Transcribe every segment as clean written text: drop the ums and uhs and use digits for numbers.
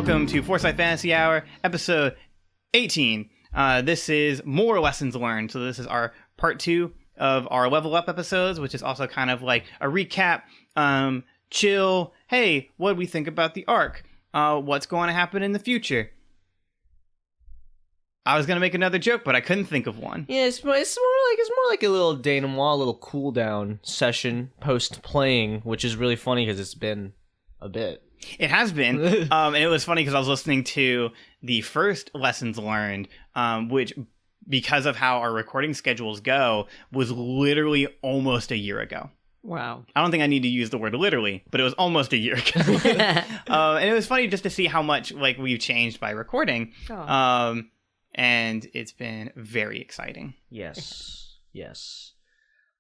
welcome to Forsyth Fantasy Hour, episode 18. This is more lessons learned, so this is our part 2 of our level up episodes, which is also kind of like a recap, chill, hey, what do we think about the arc? What's going to happen in the future? I was going to make another joke, but I couldn't think of one. Yeah, it's more like a little denouement, a little cool down session post playing, which is really funny because it's been a bit. It has been, and it was funny because I was listening to the first lessons learned, which, because of how our recording schedules go, was literally almost a year ago. Wow. I don't think I need to use the word literally, but it was almost a year ago. And it was funny just to see how much like we've changed by recording. Oh. And it's been very exciting. Yes.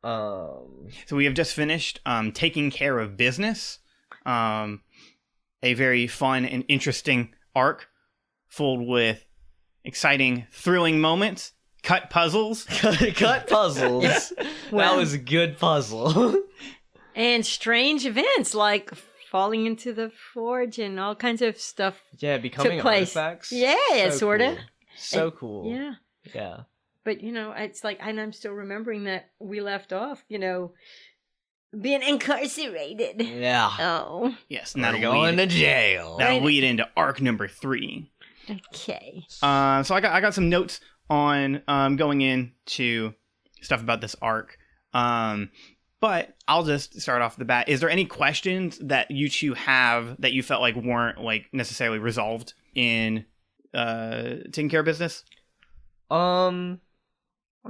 So we have just finished Taking Care of Business. A very fun and interesting arc filled with exciting, thrilling moments, cut puzzles. Cut puzzles. That was a good puzzle. And strange events like falling into the forge and all kinds of stuff. Yeah, becoming took place. artifacts. Yeah, So sort of. cool. So cool. Yeah. Yeah. But, it's like, and I'm still remembering that we left off, being incarcerated. Yeah. Oh. Yes, and We're going to jail. That'll lead into arc number 3. Okay. So I got some notes on going into stuff about this arc. But I'll just start off the bat. Is there any questions that you two have that you felt like weren't like necessarily resolved in Taking Care of Business? I'm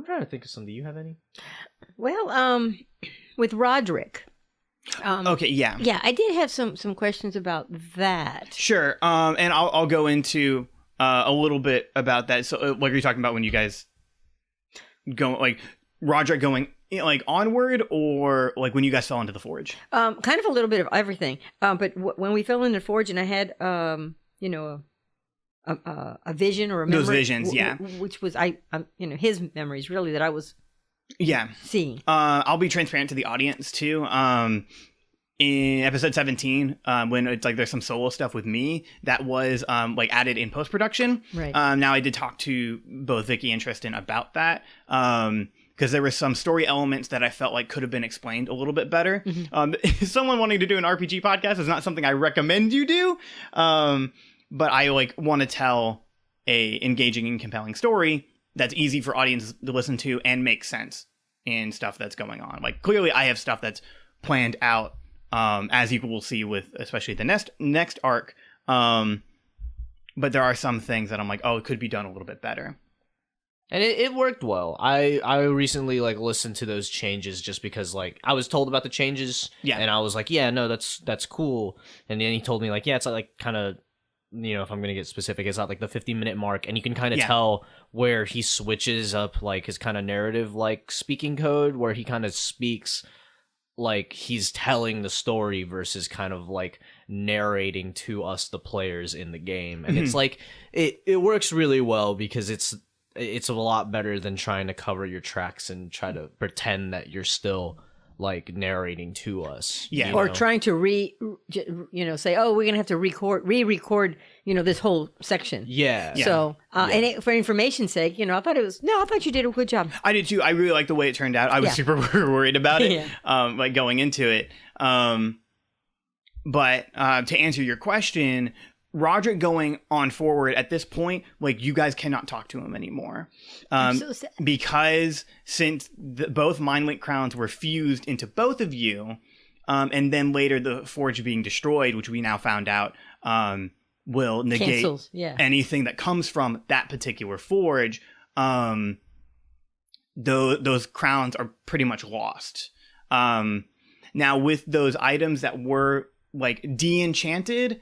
trying to think of some. Do you have any? Well, with Roderick. Okay, yeah. Yeah, I did have some questions about that. Sure. And I'll go into a little bit about that. So, what are you talking about when you guys go, like, Roderick going, like, onward, or, like, when you guys fell into the forge? Kind of a little bit of everything. But when we fell into the forge and I had, a vision or a memory. Those visions, yeah. Which was, his memories, really, that I was seeing. I'll be transparent to the audience, too. In episode 17, when it's like there's some solo stuff with me, that was like added in post-production. Right. Now I did talk to both Vicky and Tristan about that, because there were some story elements that I felt like could have been explained a little bit better. Mm-hmm. Someone wanting to do an RPG podcast is not something I recommend you do, but I like want to tell a engaging and compelling story that's easy for audiences to listen to and make sense in stuff that's going on. Like, clearly I have stuff that's planned out, as you will see with especially the next arc. But there are some things that I'm like, oh, it could be done a little bit better. And it worked well. I recently like listened to those changes just because like I was told about the changes, and I was like, yeah, no, that's cool. And then he told me like, yeah, it's like kind of, if I'm gonna get specific, it's at like the 50-minute mark, and you can kind of tell where he switches up like his kind of narrative like speaking code, where he kind of speaks like he's telling the story versus kind of like narrating to us, the players in the game. And it's like it works really well because it's a lot better than trying to cover your tracks and try to pretend that you're still like narrating to us. Yeah. Or trying to say, oh, we're going to have to re-record, this whole section. Yeah. So, and for information's sake, I thought you did a good job. I did too. I really liked the way it turned out. I was super worried about it, like going into it. But to answer your question, Roderick going on forward at this point, like, you guys cannot talk to him anymore. I'm so sad. Because since both Mind Link crowns were fused into both of you, and then later the forge being destroyed, which we now found out will negate anything that comes from that particular forge, those crowns are pretty much lost. Now, with those items that were, like, de-enchanted,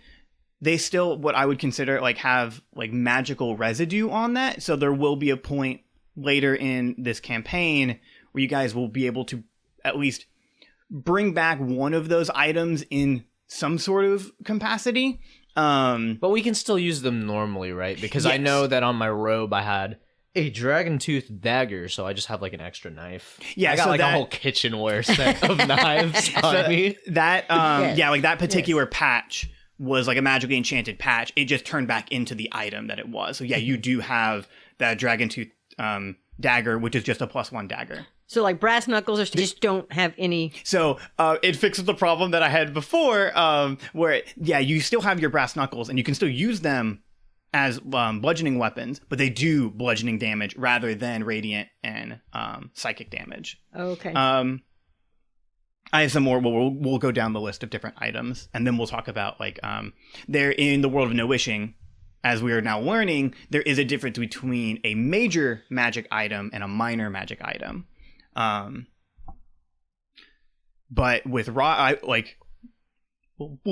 they still, what I would consider, like, have, like, magical residue on that. So there will be a point later in this campaign where you guys will be able to at least bring back one of those items in some sort of capacity. But we can still use them normally, right? Because I know that on my robe I had a dragon tooth dagger, so I just have like an extra knife. Yeah, I got a whole kitchenware set of knives on me. That like that particular patch was like a magically enchanted patch. It just turned back into the item that it was. So yeah, you do have that dragon tooth dagger, which is just a +1 dagger. So like brass knuckles just don't have any. So it fixes the problem that I had before, where you still have your brass knuckles and you can still use them as bludgeoning weapons, but they do bludgeoning damage rather than radiant and psychic damage. Okay. I have some more. We'll go down the list of different items, and then we'll talk about like they're in the world of no wishing. As we are now learning, there is a difference between a major magic item and a minor magic item. But with we'll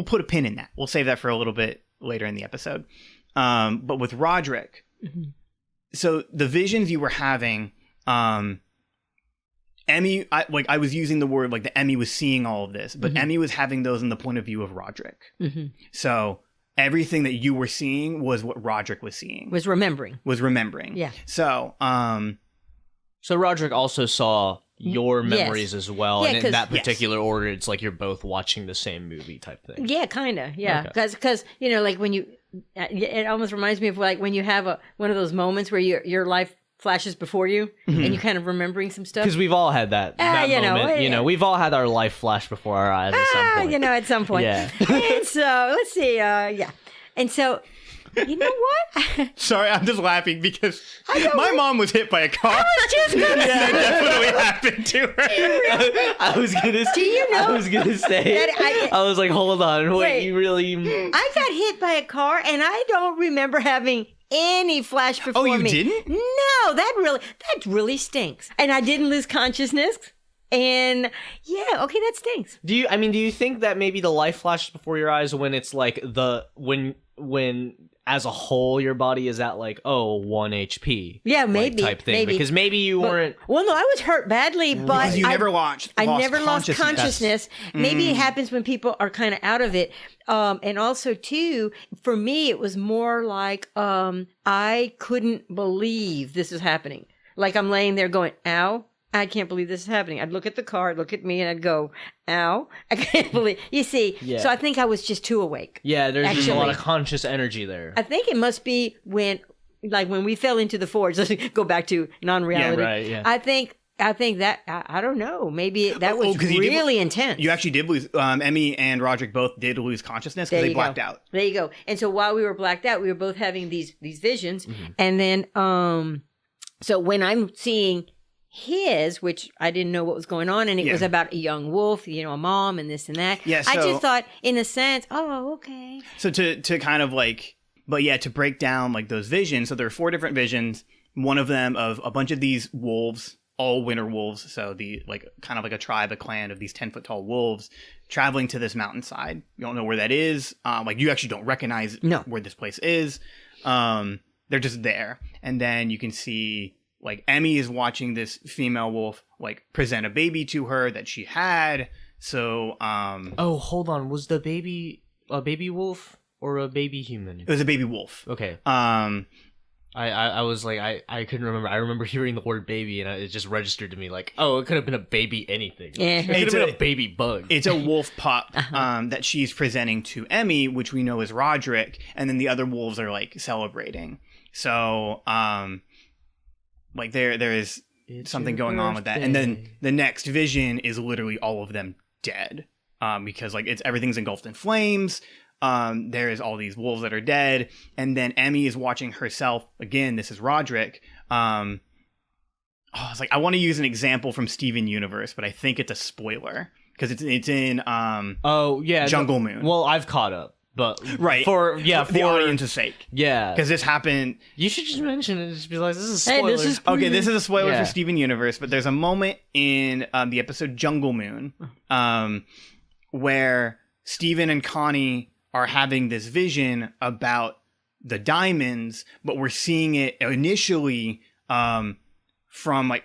put a pin in that. We'll save that for a little bit later in the episode. But with Roderick, so the visions you were having, Emmy, I was using the word like the Emmy was seeing all of this, but Emmy was having those in the point of view of Roderick. So everything that you were seeing was what Roderick was seeing. Was remembering. Yeah. So, So Roderick also saw your memories as well, and in that particular order, it's like you're both watching the same movie type thing. Yeah, kind of. Yeah, because you know, like when you, it almost reminds me of like when you have one of those moments where your life flashes before you and you kind of remembering some stuff. Because we've all had that moment. We've all had our life flash before our eyes at some point. At some point. Yeah. And so let's see. And so. You know what? Sorry, I'm just laughing because my mom was hit by a car. I was just gonna say. That definitely happened to her. I was gonna say. I was like, hold on, wait, you really? I got hit by a car, and I don't remember having any flash before me. Oh, you didn't? No, that really stinks. And I didn't lose consciousness. And okay, that stinks. Do you think that maybe the life flashes before your eyes when it's like when as a whole your body is at like 1 HP? Yeah, maybe type thing. Because maybe you weren't. Well, no, I was hurt badly, but you never lost. I never lost consciousness. Maybe it happens when people are kind of out of it. And also too, for me, it was more like I couldn't believe this is happening. Like I'm laying there going, "Ow." I can't believe this is happening. I'd look at the car, I'd look at me, and I'd go, ow. I can't believe. You see, so I think I was just too awake. Yeah, there's just a lot of conscious energy there. I think it must be when we fell into the forge. Let's go back to non-reality. Yeah, right, yeah. I think that, I don't know, maybe that was really intense. You actually did lose, Emmy and Roderick both did lose consciousness because they blacked out. There you go. And so while we were blacked out, we were both having these visions. And then, so when I'm seeing his, which I didn't know what was going on, and it was about a young wolf, a mom and this and that. Yeah, so, I just thought, in a sense, okay. So to kind of to break down like those visions, so there are 4 different visions. One of them of a bunch of these wolves, all winter wolves, so the kind of like a tribe, a clan of these 10-foot tall wolves traveling to this mountainside. You don't know where that is. You actually don't recognize where this place is. They're just there, and then you can see. Emmy is watching this female wolf present a baby to her that she had. So oh, hold on, was the baby a baby wolf or a baby human? It was a baby wolf. Okay. I was like I couldn't remember. I remember hearing the word baby and it just registered to me it could have been a baby anything. Yeah. It could have been a baby bug. It's a wolf pup that she's presenting to Emmy, which we know is Roderick, and then the other wolves are celebrating. So there is something going on with that. And then the next vision is literally all of them dead. Because everything's engulfed in flames. There is all these wolves that are dead. And then Emmy is watching herself. Again, this is Roderick. I want to use an example from Steven Universe, but I think it's a spoiler. Because it's in Jungle Moon. Well, I've caught up. But for the audience's sake, because this happened. You should just mention it. Just be like, "This is a spoiler." This is a spoiler for Steven Universe. But there's a moment in the episode Jungle Moon, where Steven and Connie are having this vision about the diamonds, but we're seeing it initially from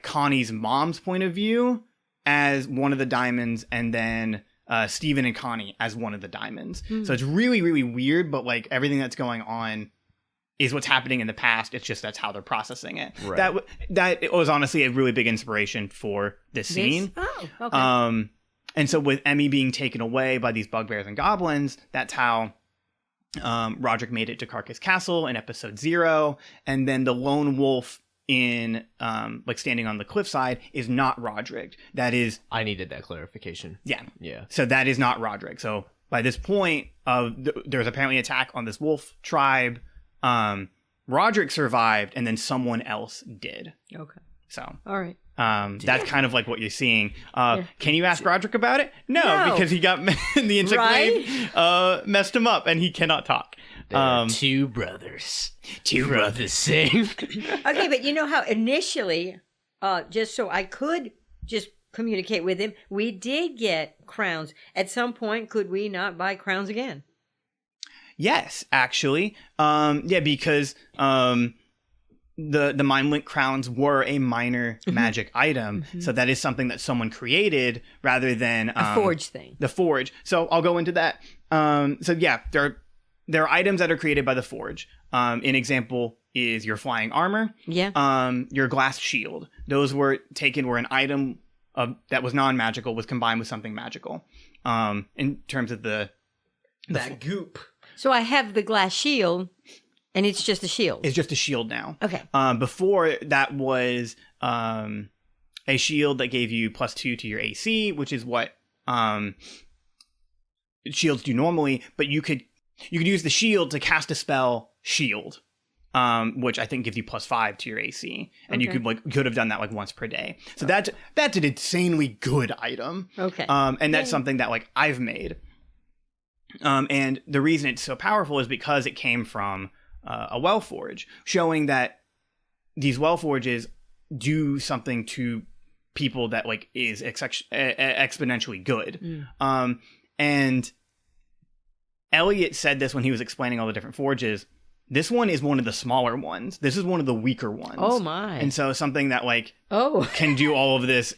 Connie's mom's point of view as one of the diamonds, and then. Steven and Connie as one of the diamonds. So it's really, really weird, but everything that's going on is what's happening in the past. It's just that's how they're processing it. Right. That was honestly a really big inspiration for this scene. Oh, okay. And so with Emmy being taken away by these bugbears and goblins, that's how Roderick made it to Carcass Castle in episode 0, and then the lone wolf in like standing on the cliffside is not Roderick. That is, I needed that clarification. Yeah. So that is not Roderick. So by this point, there's apparently an attack on this wolf tribe. Roderick survived, and then someone else did. Okay. So all right. That's kind of like what you're seeing. Can you ask Roderick about it? No. Because he got the insect wave messed him up, and he cannot talk. Two brothers. Two brothers sing. Okay, but you know how initially, just so I could just communicate with him, we did get crowns. At some point, could we not buy crowns again? Yes, actually. Because the Mind Link crowns were a minor magic item, so that is something that someone created rather than a forge thing. The forge. So I'll go into that. There are items that are created by the forge. An example is your flying armor. Yeah. Your glass shield. Those were taken where an item that was non-magical was combined with something magical. In terms of that goop. So I have the glass shield, and it's just a shield. It's just a shield now. Okay. Before that was a shield that gave you +2 to your AC, which is what shields do normally. But you could use the shield to cast a spell shield, which I think gives you +5 to your AC, and you could have done that like once per day. So that's an insanely good item. Okay. And that's something that like I've made. And the reason it's so powerful is because it came from a well forge, showing that these well forges do something to people that like is exponentially good. And Elliot said this when he was explaining all the different forges. This one is one of the smaller ones. This is one of the weaker ones. Oh my. And so something that like can do all of this,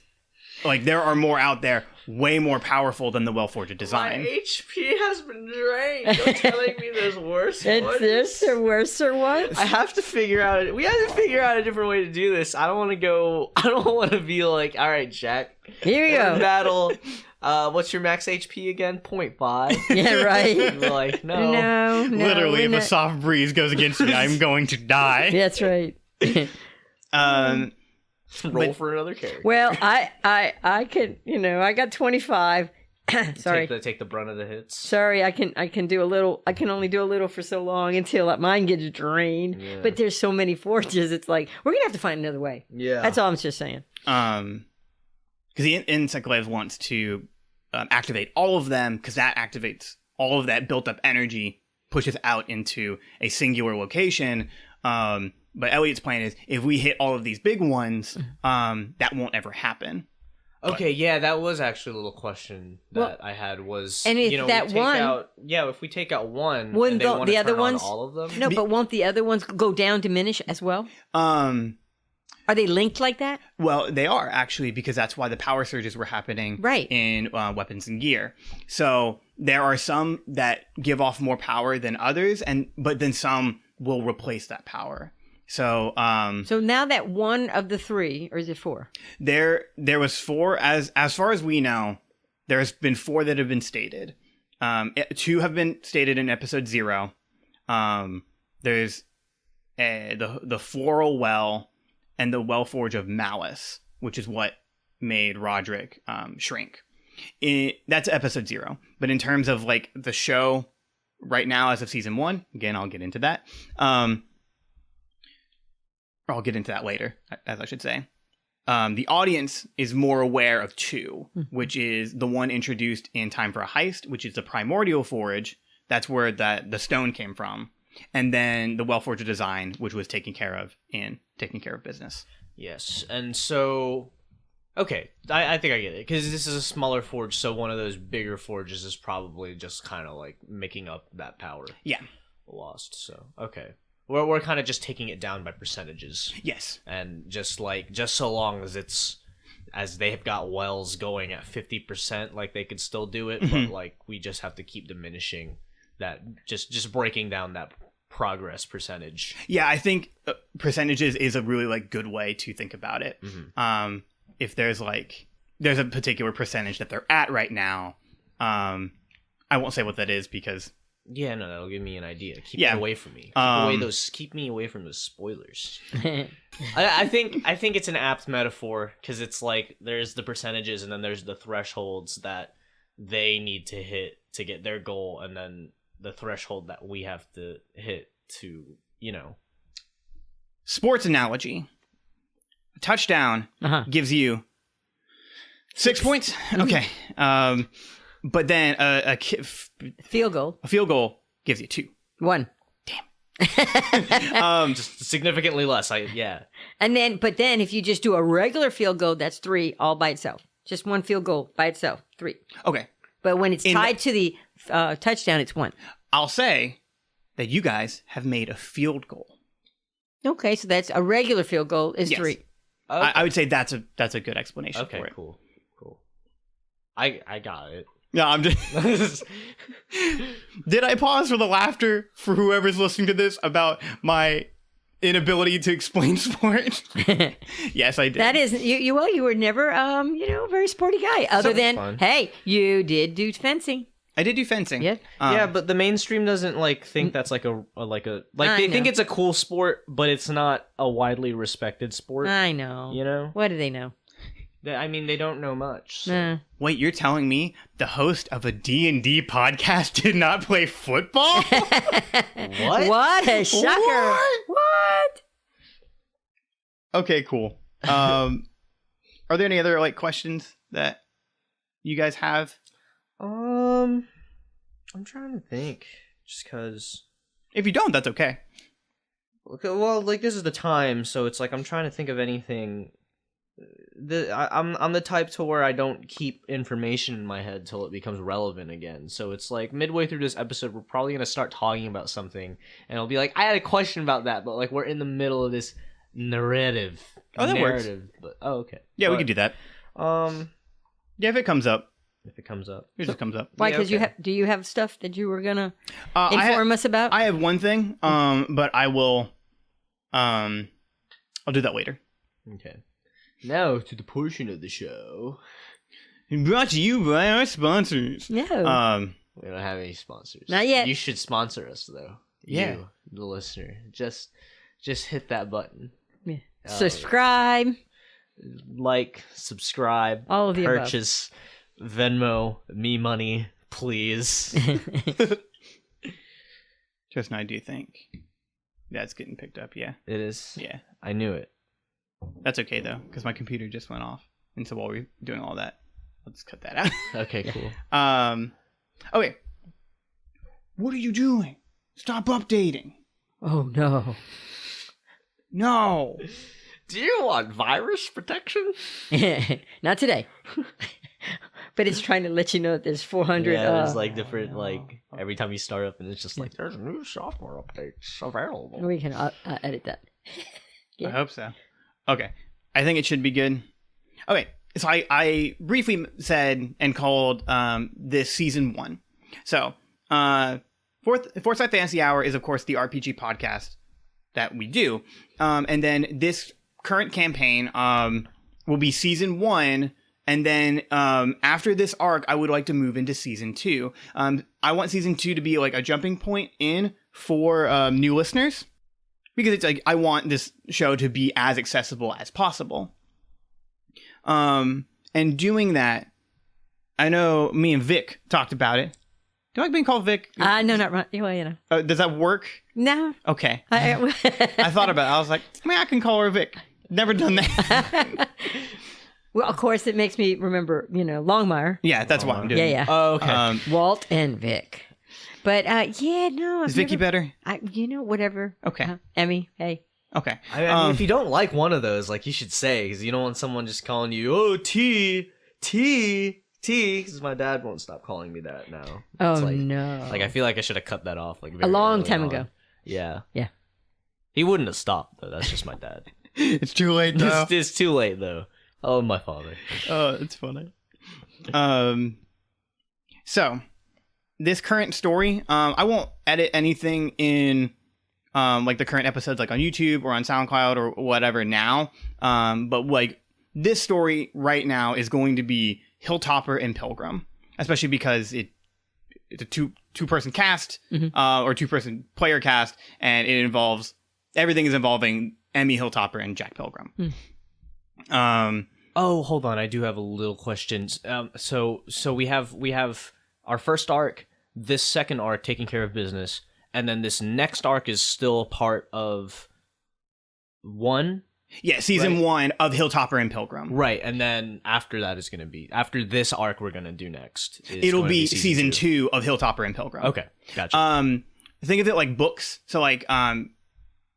like there are more out there way more powerful than the well-forged design. My HP has been drained. You're telling me there's worse ones? There's worse ones? I have to figure out... We have to figure out a different way to do this. I don't want to be like, all right, Jack. Here we go. Battle. What's your max HP again? 0.5. Yeah, right. You're like, no. Literally, if a soft breeze goes against me, I'm going to die. That's right. Roll for another character. Well, I can, I got 25. Sorry. Take the brunt of the hits. Sorry, I can do a little. I can only do a little for so long until mine gets drained. Yeah. But there's so many forges. It's like we're gonna have to find another way. Yeah. That's all I'm just saying. Because the Encyclave wants to activate all of them, because that activates all of that built up energy, pushes out into a singular location. But Elliot's plan is if we hit all of these big ones, that won't ever happen. Okay, yeah, that was actually a little question that I had was, and if if we take out one, wouldn't the other ones all of them? No, but won't the other ones go down, diminish as well? Are they linked like that? Well, they are actually, because that's why the power surges were happening in weapons and gear. So there are some that give off more power than others, but then some will replace that power. So now that one of the three, or is it 4? There was 4 as far as we know. There's been 4 that have been stated. 2 have been stated in episode 0. There's the Floral Well and the Well Forge of Malice, which is what made Roderick shrink. That's episode 0. But in terms of like the show right now, as of season 1, again, I'll get into that. Or I'll get into that later, as I should say. The audience is more aware of 2, which is the one introduced in Time for a Heist, which is the Primordial Forge. That's where the stone came from. And then the Well-Forged design, which was taken care of in Taking Care of Business. Yes, and so... Okay, I think I get it, because this is a smaller forge, so one of those bigger forges is probably just kind of like making up that power. Yeah. Lost, so, okay. We're kind of just taking it down by percentages. Yes. And just so long as they have got wells going at 50%, like they could still do it, but like we just have to keep diminishing that, just breaking down that progress percentage. Yeah, I think percentages is a really like good way to think about it. If there's a particular percentage that they're at right now, I won't say what that is because Yeah, no, that'll give me an idea. Keep Yeah. it away from me. Keep me away from those spoilers. I think it's an apt metaphor because it's like there's the percentages and then there's the thresholds that they need to hit to get their goal, and then the threshold that we have to hit to, Sports analogy. A touchdown gives you 6 points. Okay. But then a field goal gives you 2. 1. Just significantly less. But then if you just do a regular field goal, that's 3 all by itself. Just one field goal by itself, 3. Okay. But when it's tied to the touchdown, it's 1. I'll say that you guys have made a field goal. Okay, so that's a regular field goal is Yes. 3. Okay. I would say that's a good explanation Okay, for it. cool. I got it. No, I'm just. Did I pause for the laughter for whoever's listening to this about my inability to explain sport? Yes, I did. That is you. Well, you were never a very sporty guy. Other than fun. hey, you did do fencing. I did do fencing. Yeah. Yeah, but the mainstream doesn't think that's they think it's a cool sport, but it's not a widely respected sport. I know. What do they know? I mean, they don't know much. So. Wait, you're telling me the host of a D&D podcast did not play football? What? What a shocker! What? Okay, cool. Are there any other questions that you guys have? I'm trying to think. Just because. If you don't, that's okay. Okay, well, this is the time, so it's I'm trying to think of anything. I'm the type to where I don't keep information in my head till it becomes relevant again. So it's midway through this episode, we're probably gonna start talking about something, and I'll be I had a question about that, but we're in the middle of this narrative. Oh, that works. But okay. Yeah, we could do that. Yeah, if it comes up. If it comes up, It just comes up. Why? Because do you have stuff that you were gonna inform us about? I have one thing. But I will. I'll do that later. Okay. Now to the portion of the show Brought to you by our sponsors. No. We don't have any sponsors. Not yet. You should sponsor us though. Yeah. You, the listener. Just hit that button. Yeah. Subscribe. Subscribe. All of the above. Purchase. Venmo. Me money. Please. Tristan, I do think that's getting picked up. Yeah. It is. Yeah. I knew it. That's okay though, because my computer just went off, and so while we're doing all that, let's cut that out. Okay, cool. Okay. What are you doing? Stop updating. Oh no. No. Do you want virus protection? Not today. But it's trying to let you know that there's 400. Yeah, there's different every time you start up, and it's just there's new software updates available. We can edit that. I hope so. Okay. I think it should be good. Okay. So I briefly said and called this season 1. So Forsyth Fantasy Hour is, of course, the RPG podcast that we do. And then this current campaign will be season 1. And then after this arc, I would like to move into season 2. I want season 2 to be a jumping point in for new listeners. Because it's I want this show to be as accessible as possible. And doing that, I know me and Vic talked about it. Do you like being called Vic? No, not right. Well, does that work? No. Okay. I thought about it. I was like, I can call her Vic. Never done that. Well, of course, it makes me remember, Longmire. Yeah, that's what I'm doing. Yeah. Oh, okay. Walt and Vic. But no. Is Vicky better? Whatever. Okay. Emmy, hey. Okay. I mean, if you don't like one of those, you should say, because you don't want someone just calling you, oh, T, because my dad won't stop calling me that now. Oh, no. I feel like I should have cut that off. A long time ago. Yeah. Yeah. He wouldn't have stopped, though. That's just my dad. It's too late, though. It's too late, though. Oh, my father. Oh, it's funny. So, this current story, I won't edit anything in the current episodes on YouTube or on SoundCloud or whatever now. But this story right now is going to be Hilltopper and Pilgrim, especially because it's a two-person cast, or two-person player cast, and it involves everything is involving Emmy Hilltopper and Jack Pilgrim. Oh, hold on, I do have a little question. So we have our first arc, this second arc taking care of business, and then this next arc is still part of one. Yeah, season 1 of Hilltopper and Pilgrim. Right, and then after that is going to be after this arc we're going to do next. It'll be season 2 of Hilltopper and Pilgrim. Okay, gotcha. Think of it like books. So like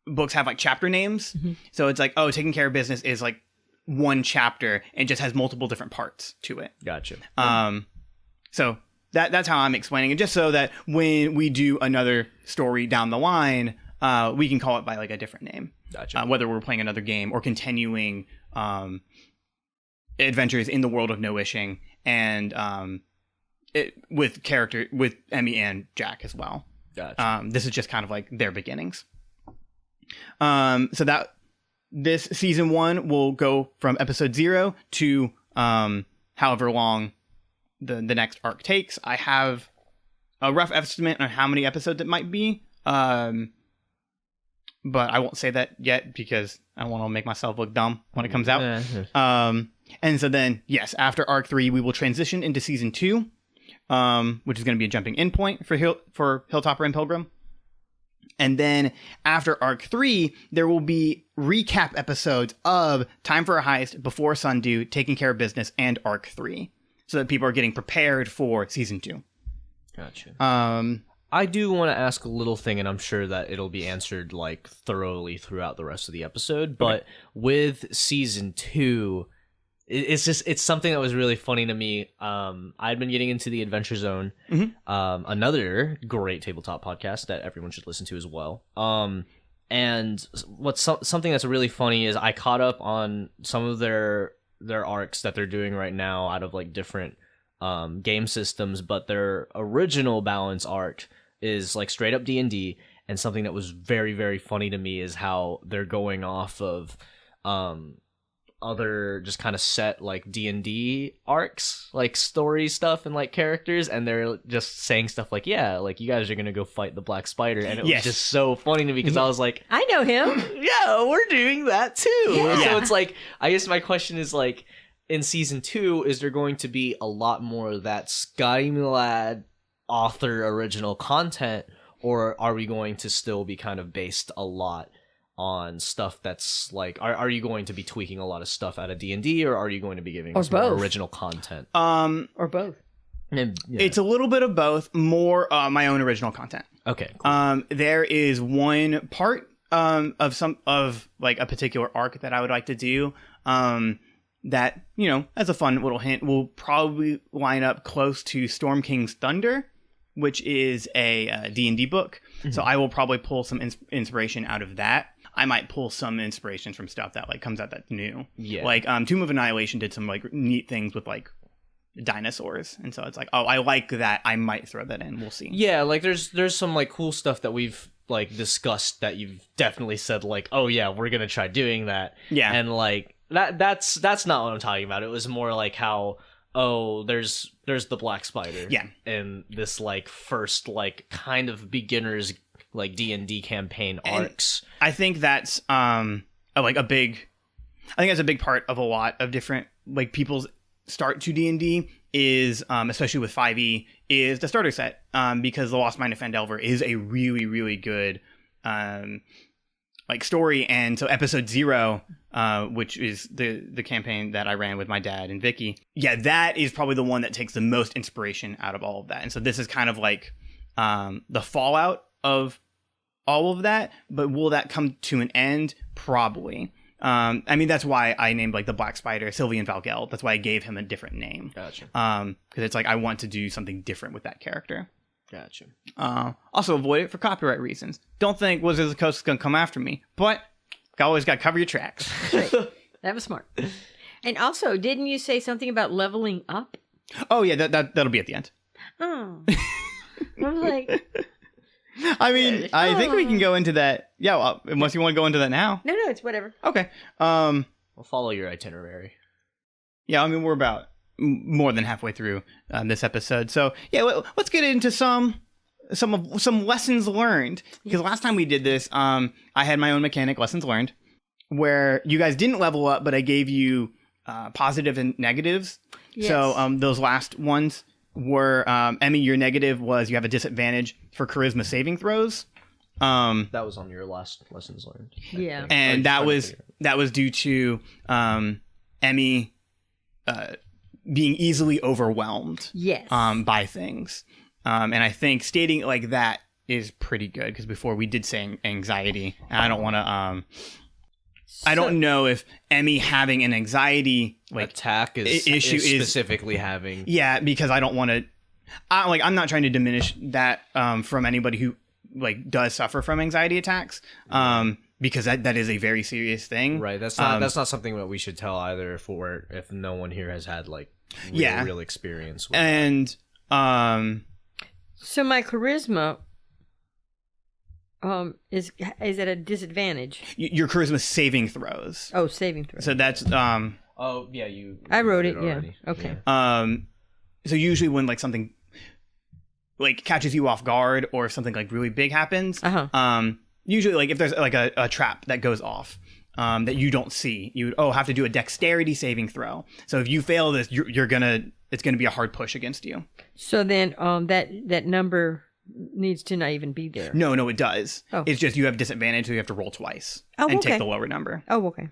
books have like chapter names. So it's like, oh, taking care of business is like one chapter and just has multiple different parts to it. Gotcha. So that's how I'm explaining it, just so that when we do another story down the line, we can call it by like a different name. Gotcha. Whether we're playing another game or continuing adventures in the world of No Wishing, and with Emmy and Jack as well. Gotcha. This is just kind of like their beginnings. So that this season 1 will go from episode 0 to however long the next arc takes. I have a rough estimate on how many episodes it might be. But I won't say that yet because I don't want to make myself look dumb when it comes out. And so then, yes, after Arc 3, we will transition into Season 2, which is going to be a jumping in point for Hilltopper and Pilgrim. And then after Arc 3, there will be recap episodes of Time for a Heist, Before Sundew, Taking Care of Business, and Arc 3. So that people are getting prepared for Season 2. Gotcha. I do want to ask a little thing, and I'm sure that it'll be answered like thoroughly throughout the rest of the episode. But with season 2, it's something that was really funny to me. I'd been getting into the Adventure Zone, another great tabletop podcast that everyone should listen to as well. And something that's really funny is I caught up on some of their arcs that they're doing right now out of like different game systems, but their original balance arc is like straight up D&D. And something that was very, very funny to me is how they're going off of other just kind of set like D&D arcs, like story stuff and like characters, and they're just saying stuff like, yeah, like you guys are gonna go fight the Black Spider, and it was just so funny to me because I was like, I know him. Yeah, we're doing that too. Yeah. So it's like, I guess my question is like, in season 2, is there going to be a lot more of that Skymlad author original content, or are we going to still be kind of based a lot on stuff that's like, are you going to be tweaking a lot of stuff out of D&D, or are you going to be giving us more original content? Or both. And, It's a little bit of both, more my own original content. Okay, cool. There is one part of like a particular arc that I would like to do that, you know, as a fun little hint, will probably line up close to Storm King's Thunder, which is a D&D book. So I will probably pull some inspiration out of that. I might pull some inspiration from stuff that like comes out that's new. Yeah. Like Tomb of Annihilation did some like neat things with like dinosaurs, and so it's like, oh, I like that. I might throw that in. We'll see. Yeah, like there's some like cool stuff that we've like discussed that you've definitely said like, oh yeah, we're gonna try doing that. Yeah. And like that's not what I'm talking about. It was more like how, oh, there's the Black Spider. Yeah. And this like first like kind of beginners like D&D campaign arcs. And I think that's a big part of a lot of different like people's start to D&D is especially with 5e is the starter set, because The Lost Mine of Phandelver is a really, really good like story. And so episode 0, which is the campaign that I ran with my dad and Vicky, that is probably the one that takes the most inspiration out of all of that. And so this is kind of like the fallout of all of that, but will that come to an end? Probably. I mean, that's why I named like the Black Spider Sylvian Valgeld. That's why I gave him a different name. Gotcha. Because it's like I want to do something different with that character. Gotcha. Also avoid it for copyright reasons. Don't think Wizards of the Coast is going to come after me, but always got to cover your tracks. Right. That was smart. And also, didn't you say something about leveling up? Oh yeah, that'll be at the end. Oh, I was like, I mean, I think we can go into that. Yeah, well, unless you want to go into that now. No, it's whatever. Okay. I'll follow your itinerary. Yeah, I mean, we're about more than halfway through this episode. So yeah, let's get into some lessons learned, because last time we did this, I had my own mechanic, lessons learned, where you guys didn't level up, but I gave you positive and negatives. Yes. So those last ones were, Emmy, your negative was you have a disadvantage for charisma saving throws. That was on your last lessons learned. Yeah. And that was due to Emmy being easily overwhelmed. Yes. By things. And I think stating it like that is pretty good, because before we did say anxiety, and I don't want to I don't know if Emmy having an anxiety attack issue is specifically having. Yeah, because I don't want to. I'm not trying to diminish that from anybody who does suffer from anxiety attacks. Because that is a very serious thing. Right. That's not something that we should tell either if no one here has had real experience with and that. So my charisma is at a disadvantage. Your charisma saving throws. Oh, saving throws. So that's Oh yeah, I wrote it. Yeah. Okay. Yeah. So usually when something catches you off guard, or if something really big happens, usually if there's a trap that goes off that you don't see, you would have to do a dexterity saving throw. So if you fail this, it's gonna be a hard push against you. So then that number needs to not even be there. No, it does. Oh. It's just you have disadvantage, so you have to roll twice take the lower number. Oh, okay.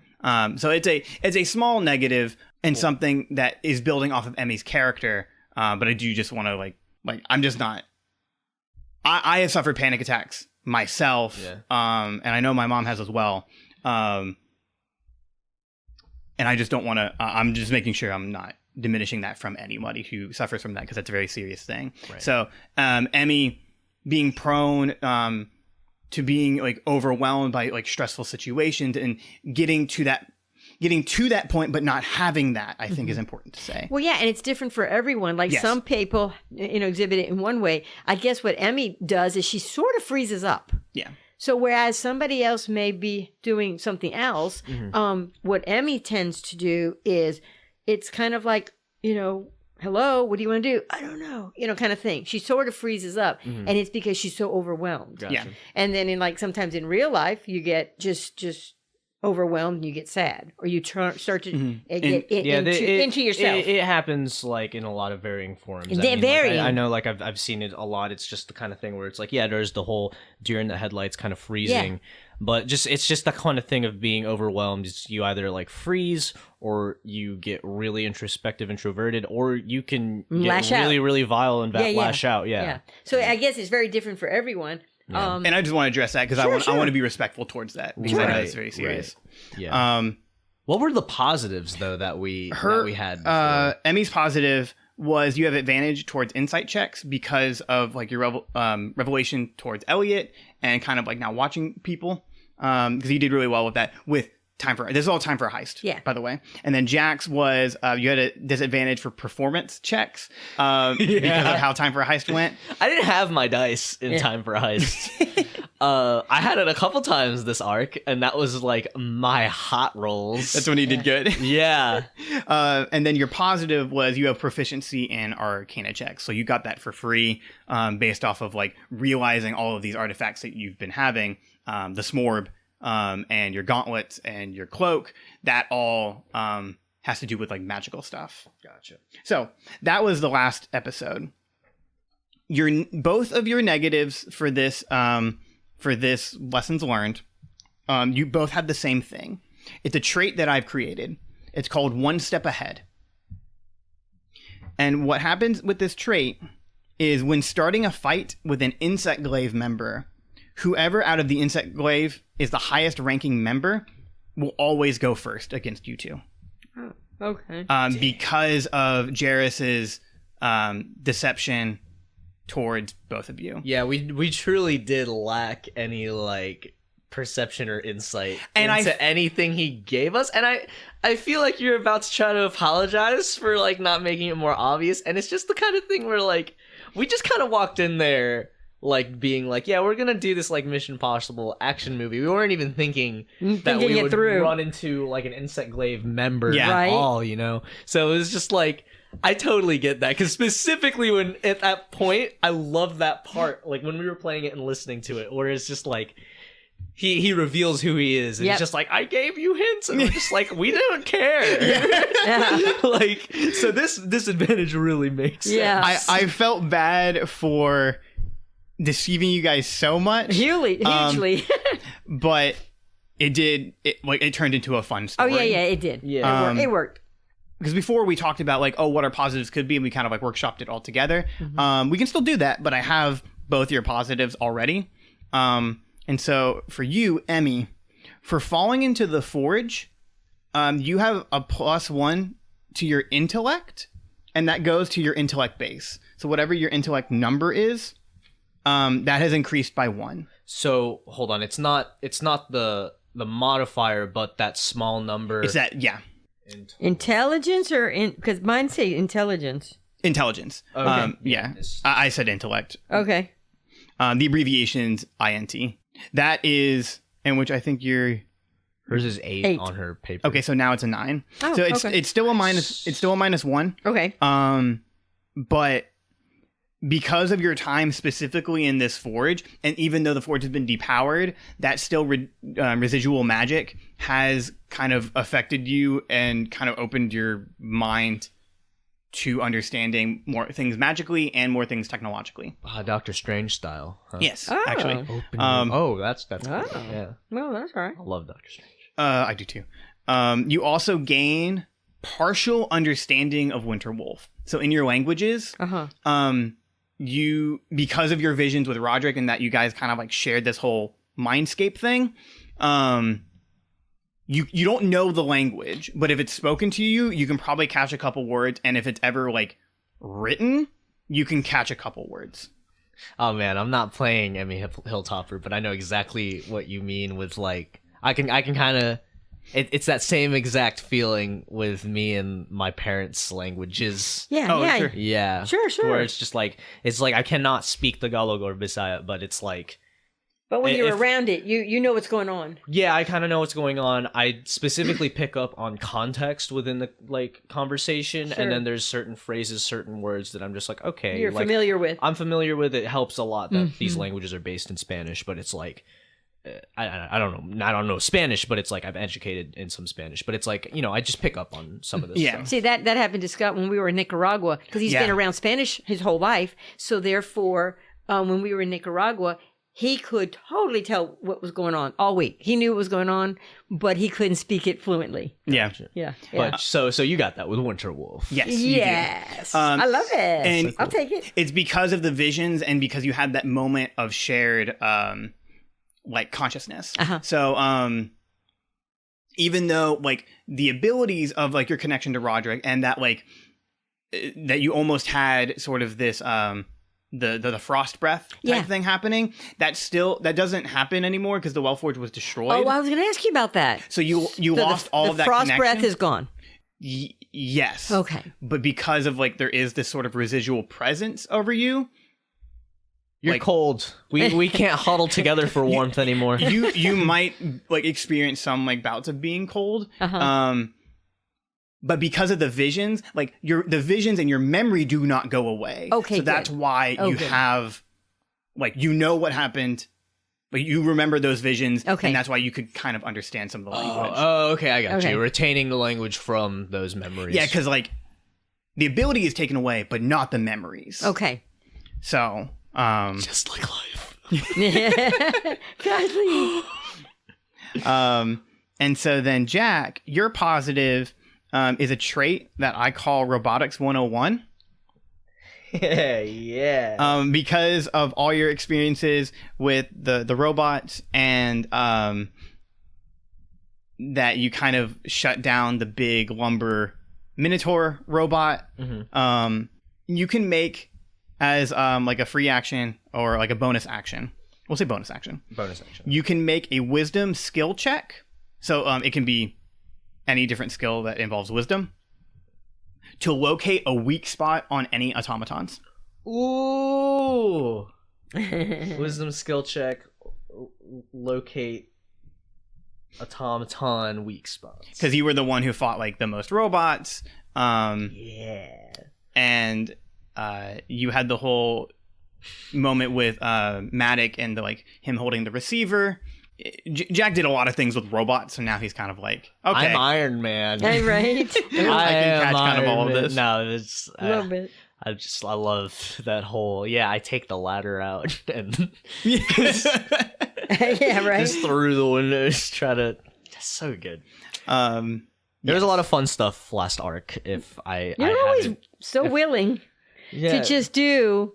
So it's a small negative and something that is building off of Emmy's character. But I do just want to I'm just not. I have suffered panic attacks myself, and I know my mom has as well. And I just don't want to. I'm just making sure I'm not diminishing that from anybody who suffers from that, because that's a very serious thing. Right. So Emmy being prone to being overwhelmed by stressful situations and getting to that point, but not having that, I think is important to say. Well, yeah, and it's different for everyone. Some people, exhibit it in one way. I guess what Emmy does is she sort of freezes up. Yeah. So whereas somebody else may be doing something else, what Emmy tends to do is it's kind of hello, what do you want to do? I don't know, kind of thing. She sort of freezes up, and it's because she's so overwhelmed. Gotcha. Yeah. And then in sometimes in real life, you get just overwhelmed and you get sad, or you start to get into yourself. It happens in a lot of varying forms. I know I've seen it a lot. It's just the kind of thing where it's there's the whole deer in the headlights kind of freezing. Yeah. But it's just the kind of thing of being overwhelmed. It's you either freeze, or you get really introspective, introverted, or you can get really, really vile and lash out. Yeah. So I guess it's very different for everyone. Yeah. And I just want to address that because I want to be respectful towards that, because I know it's very serious. Right. Yeah. What were the positives though that we had before? Emmy's positive was you have advantage towards insight checks because of your revelation towards Elliot, and kind of now watching people, because you did really well with that. With this is all time for a heist, by the way. And then Jax was you had a disadvantage for performance checks because of how time for a heist went. I didn't have my dice in time for a heist. I had it a couple times this arc, and that was my hot rolls. That's when you did good. Yeah. And then your positive was you have proficiency in Arcana checks, so you got that for free, based off of realizing all of these artifacts that you've been having, the Smorb. And your gauntlets and your cloak, that all has to do with magical stuff. Gotcha. So that was the last episode. Both of your negatives for this lessons learned, you both had the same thing. It's a trait that I've created. It's called one step ahead. And what happens with this trait is when starting a fight with an insect glaive member, whoever out of the insect glaive is the highest ranking member will always go first against you two. Oh, okay. Because of Jairus's deception towards both of you. Yeah, we truly did lack any perception or insight into anything he gave us, and I feel like you're about to try to apologize for not making it more obvious, and it's just the kind of thing where we just kind of walked in there being yeah, we're gonna do this Mission Impossible action movie. We weren't even thinking that we would run into an insect glaive member at all, So it was just I totally get that, because specifically when at that point, I love that part. Like when we were playing it and listening to it, where it's just like he reveals who he is, and it's just like, I gave you hints, and we're just like, we don't care. Like, so this advantage really makes sense. I felt bad for deceiving you guys so much, hugely. but it turned into a fun story. Oh yeah, it did. Yeah, it worked. Because before we talked about like, what our positives could be, and we kind of like workshopped it all together. We can still do that, but I have both your positives already. And so for you, Emmy, for falling into the forge, you have a +1 to your intellect, and that goes to your intellect base. So whatever your intellect number is, that has increased by 1. So hold on, it's not the modifier, but that small number. Is that Intelligence or because mine say intelligence. Intelligence. Okay. Yeah. I said intellect. Okay. The abbreviation's INT. That is, in which I think you're. Hers is 8 on her paper. Okay, so now it's a 9. Oh, so it's still a minus. It's still a -1. Okay. But because of your time specifically in this forge, and even though the forge has been depowered, that still residual magic has kind of affected you and kind of opened your mind to understanding more things magically and more things technologically. Doctor Strange style. Huh? Yes, Oh. actually. That's cool. Oh. Yeah. Well, that's all right. I love Doctor Strange. I do too. You also gain partial understanding of Winterwolf. So in your languages, you, because of your visions with Roderick and that you guys kind of like shared this whole mindscape thing, you don't know the language, but if it's spoken to you, you can probably catch a couple words, and if it's ever like written, you can catch a couple words. Oh man, I'm not playing Emmy Hilltopper, but I know exactly what you mean with like I can kind of it's that same exact feeling with me and my parents' languages. Yeah, Sure. Yeah. Sure. Where it's like I cannot speak Tagalog or Bisaya, but it's like. But when you're around it, you know what's going on. Yeah, I kind of know what's going on. I specifically pick up on context within the like conversation, and then there's certain phrases, certain words that I'm just like, okay, You're like, familiar with. I'm familiar with it. It helps a lot that these languages are based in Spanish, but it's like. I don't know Spanish, but it's like I'm educated in some Spanish, but it's like, I just pick up on some of this stuff. See, that happened to Scott when we were in Nicaragua, because he's been around Spanish his whole life. So therefore, when we were in Nicaragua, he could totally tell what was going on all week. He knew what was going on, but he couldn't speak it fluently. Yeah. Yeah. But so you got that with Winterwolf. Yes. You Yes. do. I love it. And I'll take it. It's because of the visions and because you had that moment of shared like consciousness. So even though like the abilities of like your connection to Roderick and that like that you almost had sort of this the frost breath type thing happening, that doesn't happen anymore because the Wellforge was destroyed. Oh, I was going to ask you about that. So you lost all of that frost connection. breath is gone. Yes. Okay. But because of like there is this sort of residual presence over you. You're like, cold. We can't huddle together for warmth anymore. You might like experience some like bouts of being cold. But because of the visions, like the visions and your memory do not go away. Okay. So that's why you have like what happened, but you remember those visions. Okay. And that's why you could kind of understand some of the language. Oh, okay, I got you. Retaining the language from those memories. Yeah, because like the ability is taken away, but not the memories. Okay. So just like life. Godly. And so then Jack, your positive is a trait that I call Robotics 101. Yeah. Because of all your experiences with the robots and that you kind of shut down the big lumber Minotaur robot. You can make as like a free action or like a bonus action. We'll say bonus action. You can make a wisdom skill check. So it can be any different skill that involves wisdom to locate a weak spot on any automatons. Ooh. Wisdom skill check. Locate automaton weak spots. Because you were the one who fought like the most robots. And you had the whole moment with Matic and him holding the receiver. Jack did a lot of things with robots, so now he's kind of like, okay, I'm Iron Man. Hey, right? I can catch kind of all of this. No, it's A little bit. I love that whole. Yeah, I take the ladder out and Yeah, right. just through the windows. Try to. That's so good. There was a lot of fun stuff last arc. You're always so willing to just do.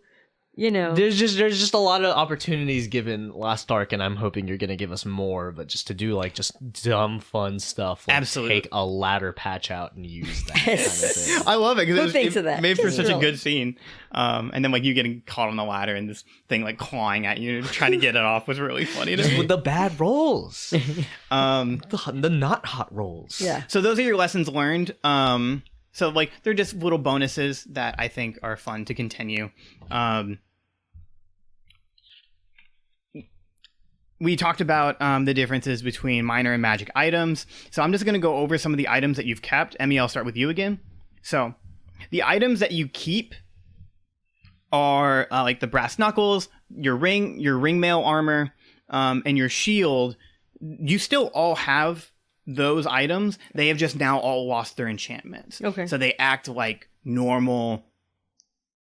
There's just a lot of opportunities given last arc, and I'm hoping you're gonna give us more. But just to do just dumb fun stuff, absolutely, take a ladder patch out and use that kind of thing. I love it because it made for such a really good scene. And then you getting caught on the ladder and this thing clawing at you, trying to get it off was really funny. With the bad rolls, the not hot rolls. Yeah. So those are your lessons learned. So they're just little bonuses that I think are fun to continue. We talked about the differences between minor and magic items. So I'm just going to go over some of the items that you've kept. Emmy, I'll start with you again. So the items that you keep are the brass knuckles, your ring mail armor, and your shield. You still all have those items. They have just now all lost their enchantments. Okay. So they act like normal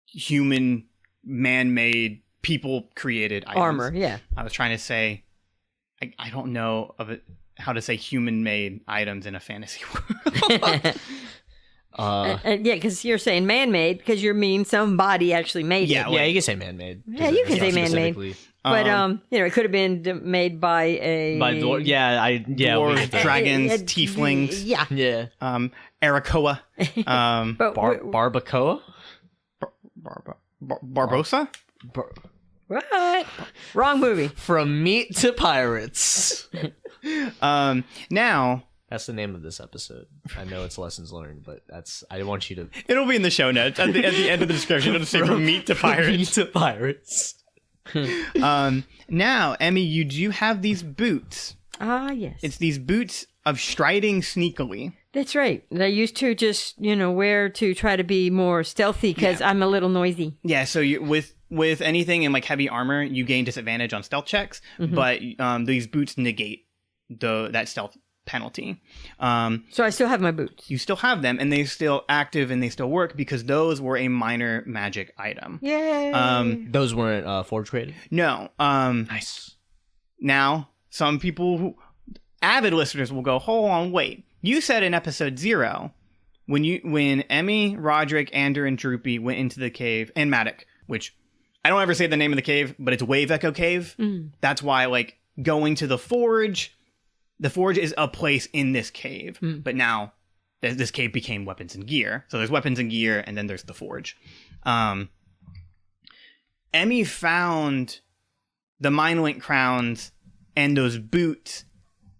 human man-made people-created items. Armor, yeah. I was trying to say, I don't know how to say human-made items in a fantasy world. Because you're saying man-made because you mean somebody actually made it. Yeah, you can say man-made. Yeah, you can say man-made. But it could have been made by a dwarves, dragons, tieflings. Yeah. Arakoa. Barbacoa? Barbosa? What? Wrong movie. From meat to pirates. Now that's the name of this episode. I know it's lessons learned, but I want you to. It'll be in the show notes at the end of the description. It'll say from meat to pirates. Meat to pirates. Now, Emmy, you do have these boots. Ah, yes. It's these boots of striding sneakily. That's right. I used to just, wear to try to be more stealthy because I'm a little noisy. Yeah, so with anything in heavy armor, you gain disadvantage on stealth checks, but these boots negate that stealth penalty. So I still have my boots. You still have them, and they're still active, and they still work because those were a minor magic item. Yay! Those weren't forge created? No. Nice. Now, some people avid listeners will go, hold on, wait. You said in episode 0, when Emmy, Roderick, Ander, and Droopy went into the cave, and Matic, which I don't ever say the name of the cave, but it's Wave Echo Cave. That's why, going to the Forge is a place in this cave. But now, this cave became Weapons and Gear. So there's Weapons and Gear, and then there's the Forge. Emmy found the Mindlink crowns and those boots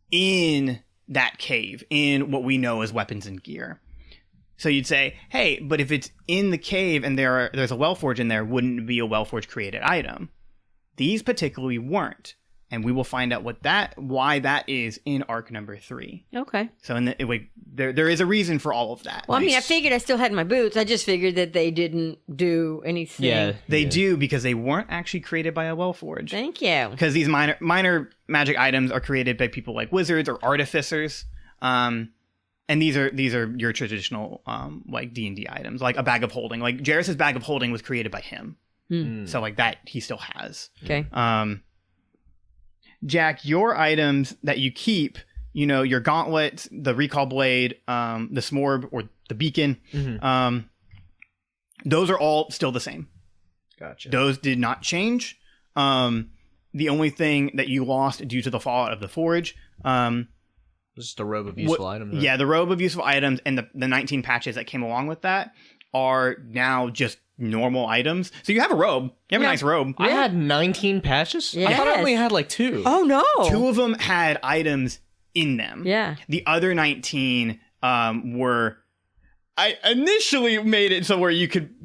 in that cave, in what we know as Weapons and Gear. So you'd say, hey, but if it's in the cave and there's a Wellforge in there, wouldn't it be a Wellforge created item? These particularly weren't. And we will find out why that is in arc number 3. Okay. So there is a reason for all of that. Well, I figured I still had my boots. I just figured that they didn't do anything. Yeah, they do because they weren't actually created by a Wellforge. Thank you. Because these minor magic items are created by people like wizards or artificers. And these are your traditional D&D items, like a bag of holding. Like Jairus' bag of holding was created by him. So that he still has. Okay. Jack, your items that you keep, your gauntlets, the recall blade, the smorb or the beacon, those are all still the same. Gotcha. Those did not change. The only thing that you lost due to the fallout of the Forge was just a robe of useful items. Right? Yeah, the robe of useful items and the 19 patches that came along with that are now just normal items. So you have a robe. You have a nice robe. I had 19 patches? Yes. I thought I only had 2. Oh, no. 2 of them had items in them. Yeah. The other 19 were... I initially made it so where you could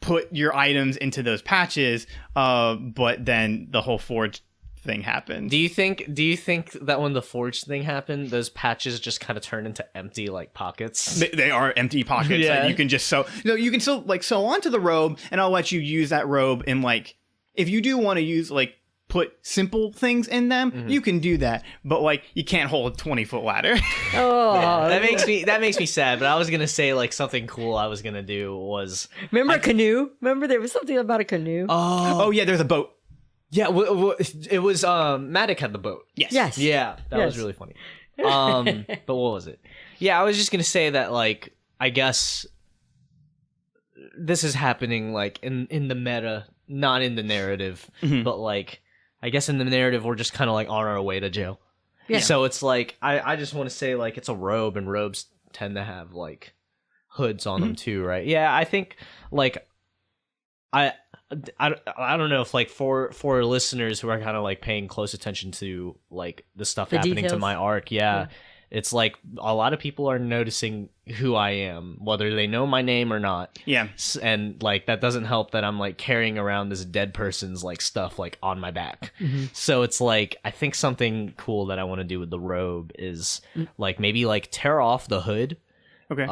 put your items into those patches, but then the whole Forge thing happened. Do you think that when the forge thing happened, those patches just kind of turned into empty like pockets? They are empty pockets that you can just sew. No, you can still like sew onto the robe, and I'll let you use that robe in like if you do want to use like put simple things in them, you can do that. But like you can't hold a 20-foot ladder. That makes me sad. But I was gonna say like something cool I was gonna do was remember a canoe? Remember there was something about a canoe. Oh yeah, there's a boat. Yeah, it was Matic had the boat. Yes. Yeah, that was really funny. But what was it? Yeah, I was just gonna say that like I guess this is happening like in the meta, not in the narrative, but like I guess in the narrative we're just kind of like on our way to jail. Yeah. So it's like I just want to say like it's a robe, and robes tend to have like hoods on them too, right? Yeah, I think like I don't know if like for listeners who are kind of like paying close attention to like the stuff happening to my arc, it's like a lot of people are noticing who I am, whether they know my name or not. Yeah, and like that doesn't help that I'm like carrying around this dead person's like stuff like on my back. So it's like I think something cool that I want to do with the robe is like maybe like tear off the hood. Okay.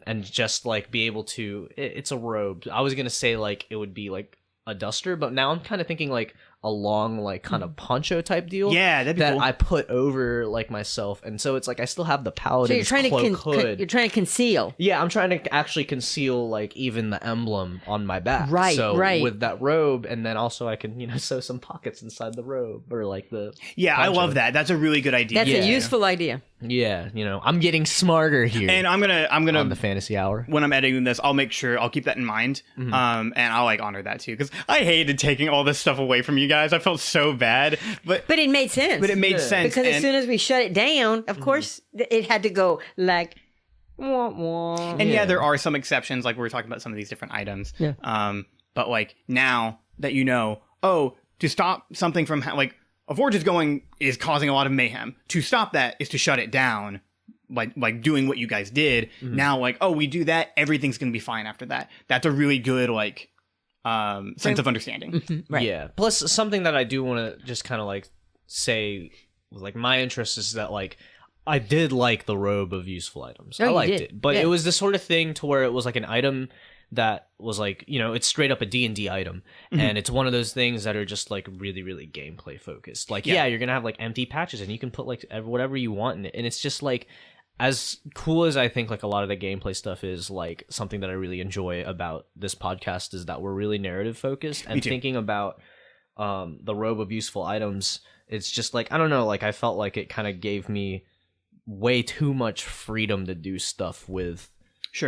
And just like be able to it's a robe. I was gonna say like it would be like a duster, but now I'm kind of thinking like a long like kind of poncho type deal. Yeah, that'd be cool. I put over like myself, and so it's like I still have the paladin's so you're trying to you're trying to conceal. Yeah, I'm trying to actually conceal like even the emblem on my back. Right, so right. With that robe, and then also I can sew some pockets inside the robe or like the poncho. I love that. That's a really good idea. That's a useful idea. Yeah, I'm getting smarter here. And I'm gonna on the fantasy hour when I'm editing this, I'll make sure I'll keep that in mind. And I'll like honor that too, because I hated taking all this stuff away from you guys. I felt so bad, but it made sense. But it made sense because as soon as we shut it down, of course, it had to go like. Wah, wah. And there are some exceptions, like we were talking about some of these different items. Yeah. But like now that to stop something from like. A forge is causing a lot of mayhem. To stop that is to shut it down, like doing what you guys did. Now, like, we do that, everything's gonna be fine after that. That's a really good like sense of understanding. Right. Yeah. Plus, something that I do want to just kind of like say, like my interest is that like I did like the robe of useful items. I liked it, but it was the sort of thing to where it was like an item that was like, it's straight up a D&D item. And it's one of those things that are just like really, really gameplay focused. Like, you're going to have like empty patches and you can put like whatever you want in it. And it's just like, as cool as I think like a lot of the gameplay stuff is, like something that I really enjoy about this podcast is that we're really narrative focused and thinking about the robe of useful items. It's just like, I don't know, like I felt like it kind of gave me way too much freedom to do stuff with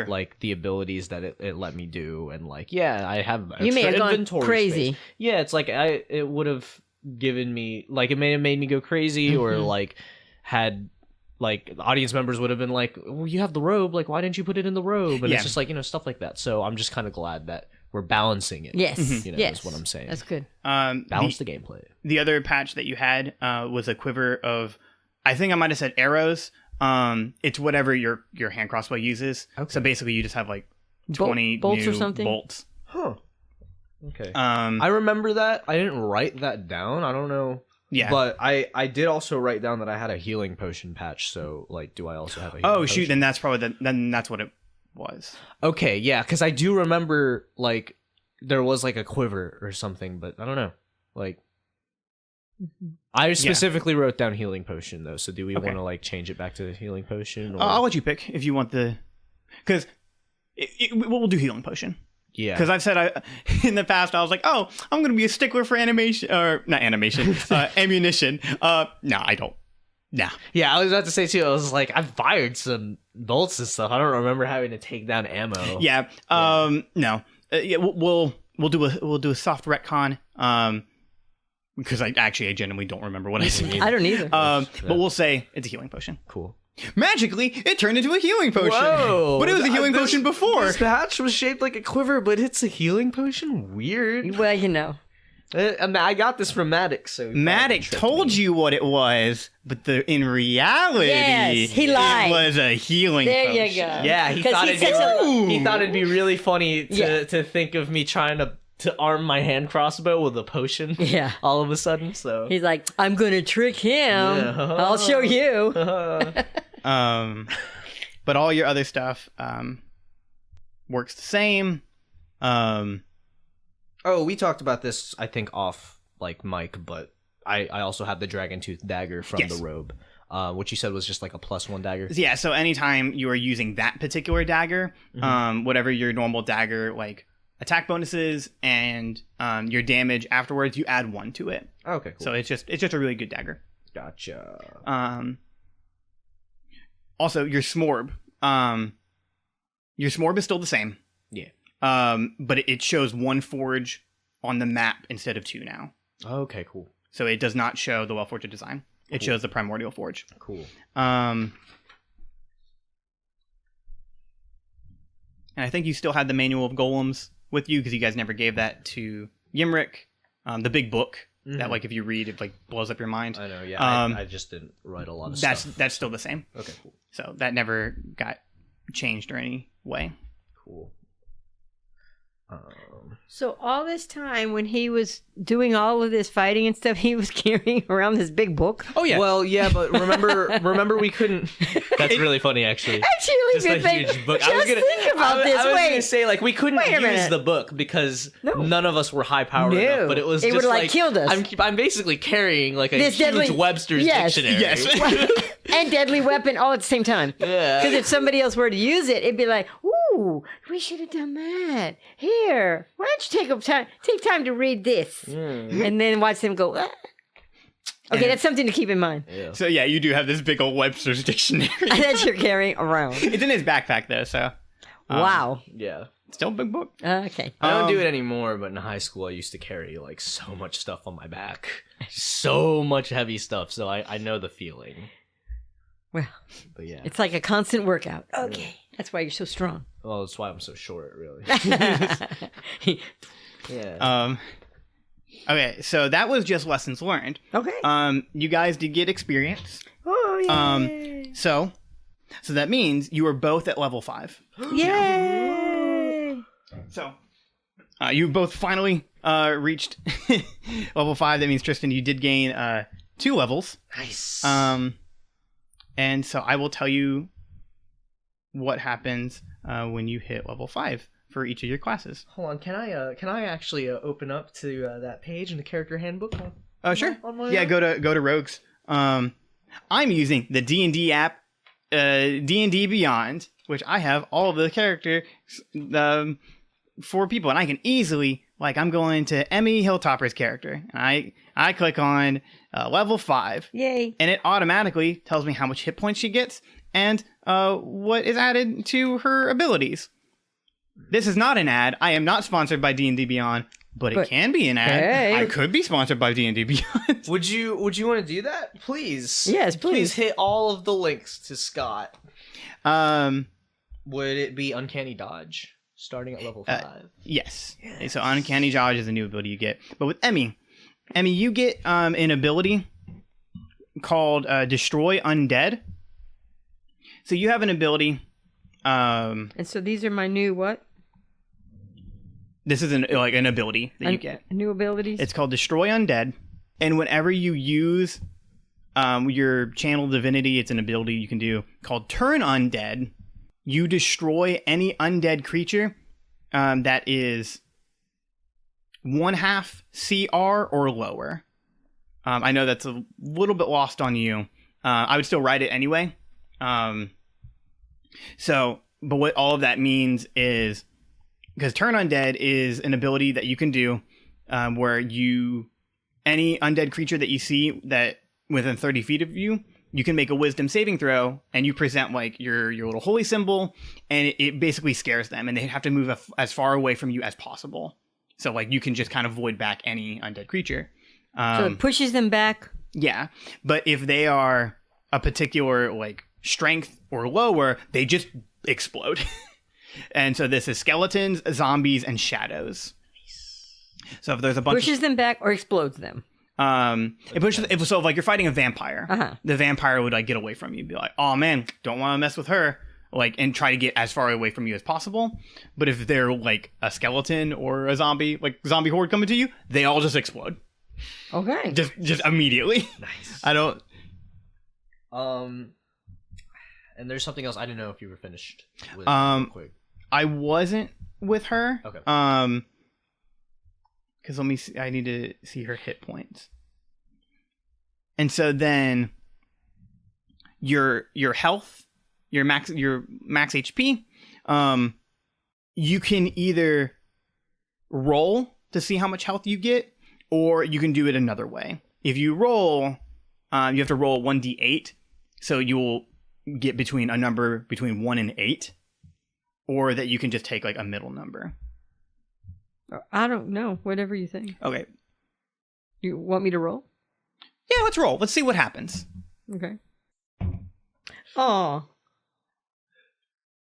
like the abilities that it let me do, and like I have extra you may have gone crazy space. Yeah, it's like it would have given me like it may have made me go crazy or like had like audience members would have been like, well, you have the robe, like why didn't you put it in the robe? And it's just like stuff like that. So I'm just kind of glad that we're balancing it. Yes, is what I'm saying. That's good. Balance the gameplay. The other patch that you had was a quiver of, I think I might have said arrows. It's whatever your hand crossbow uses. Okay. So basically, you just have like 20 bolts new or something. Bolts. Huh. Okay. I remember that. I didn't write that down. I don't know. Yeah. But I did also write down that I had a healing potion patch. So like, do I also have a? Healing potion? Shoot! Then that's probably then that's what it was. Okay. Yeah. Because I do remember like there was like a quiver or something, but I don't know. Like. I specifically wrote down healing potion though, so do we want to like change it back to the healing potion? Or... I'll let you pick if you want because we'll do healing potion. Yeah, because I've said in the past I was like, I'm going to be a stickler for ammunition. No, I don't. Nah. Yeah, I was about to say too. I was like, I've fired some bolts and stuff. I don't remember having to take down ammo. Yeah. No. We'll do a soft retcon. Because I genuinely don't remember what I said. I don't either. But we'll say it's a healing potion. Cool. Magically, it turned into a healing potion. Whoa! But it was a healing potion before. This patch was shaped like a quiver, but it's a healing potion? Weird. Well, I got this from Matic, so... Matic told you what it was, but in reality... Yes, he lied. It was a healing potion. There you go. Yeah, he thought it'd be really funny to think of me trying to to arm my hand crossbow with a potion. Yeah. All of a sudden, so He's like, I'm gonna trick him. Yeah. I'll show you. But all your other stuff works the same. We talked about this, I think, off like mic, but I also have the dragon tooth dagger from the robe. Which you said was just like a +1 dagger. Yeah, so anytime you are using that particular dagger, whatever your normal dagger like attack bonuses and your damage afterwards, you add 1 to it. Okay, cool. So it's just a really good dagger. Gotcha. Also your smorb. Your smorb is still the same. Yeah. But it shows 1 forge on the map instead of 2 now. Okay, cool. So it does not show the Well-Forged design. It shows the Primordial Forge. Cool. And I think you still had the Manual of Golems with you because you guys never gave that to Yimrick. The big book that, like, if you read, it like blows up your mind. I know. Yeah. I just didn't write a lot of stuff. That's still the same. Okay. Cool. So that never got changed or any way. Cool. So all this time when he was doing all of this fighting and stuff, he was carrying around this big book. Oh yeah. Well, yeah, but remember we couldn't. That's really funny, actually. Actually, just a huge book. Just think about this. I was gonna say like we couldn't Wait a use minute. the book because none of us were high powered enough. But it was just would've, like killed us. I'm basically carrying like a This huge deadly- Webster's Yes. dictionary. Yes. And deadly weapon all at the same time. Yeah. Because if somebody else were to use it, it'd be like, ooh, we should have done that. Here, why don't you take time to read this, and then watch them go. Ah. Okay, that's something to keep in mind. Yeah. So yeah, you do have this big old Webster's dictionary. That you're carrying around. It's in his backpack though, so Wow. Yeah. still a big book. Okay. I don't do it anymore, but in high school I used to carry like so much stuff on my back. So much heavy stuff, so I know the feeling. Well, But yeah. it's like a constant workout. Okay, that's why you're so strong. Well, that's why I'm so short, really. Yeah. Okay, so that was just lessons learned. Okay. You guys did get experience. Oh yeah. So that means you were both at level 5. Yay! So you both finally reached level 5. That means Tristan, you did gain 2 levels. Nice. And so I will tell you what happens when you hit level 5 for each of your classes. Hold on, can I actually open up to that page in the character handbook? Sure. On my Yeah, go to Rogues. I'm using the D&D app, D&D Beyond, which I have all of the characters for people, and I can easily, like, I'm going to Emmy Hilltopper's character, and I click on level 5. Yay! And it automatically tells me how much hit points she gets and what is added to her abilities. This is not an ad. I am not sponsored by D&D Beyond, but it can be an ad. Hey. I could be sponsored by D&D Beyond. Would you want to do that? Please. Yes, please. Hit all of the links to Scott. Would it be Uncanny Dodge starting at level 5? Yes. So Uncanny Dodge is a new ability you get. But with Emmy, you get an ability called Destroy Undead. So you have an ability. And so these are my new what? This is an ability that you get. New abilities? It's called Destroy Undead. And whenever you use your channel divinity, it's an ability you can do called Turn Undead. You destroy any undead creature that is 1/2 CR or lower. I know that's a little bit lost on you. I would still write it anyway. But what all of that means is, because Turn Undead is an ability that you can do where any undead creature that you see that within 30 feet of you, you can make a wisdom saving throw, and you present like your little holy symbol, and it basically scares them, and they have to move as far away from you as possible. So like you can just kind of void back any undead creature. So it pushes them back? Yeah, but if they are a particular like strength or lower, they just explode. And so this is skeletons, zombies, and shadows. So if there's a bunch pushes them back or explodes them. It pushes. If you're fighting a vampire, Uh-huh. the vampire would like get away from you, and be like, "Oh man, don't want to mess with her." like, and try to get as far away from you as possible. But if they're like a skeleton or a zombie, like zombie horde coming to you, they all just explode. Okay. Just immediately. Nice. I don't. And there's something else. I didn't know if you were finished with real quick. I wasn't with her. Okay. Because let me see. I need to see her hit points. And so then your health, your max HP, you can either roll to see how much health you get, or you can do it another way. If you roll, you have to roll 1d8, so you will get between a number between 1 and 8, or that you can just take like a middle number. I don't know. Whatever you think. Okay. You want me to roll? Yeah, let's roll. Let's see what happens. Okay. Oh.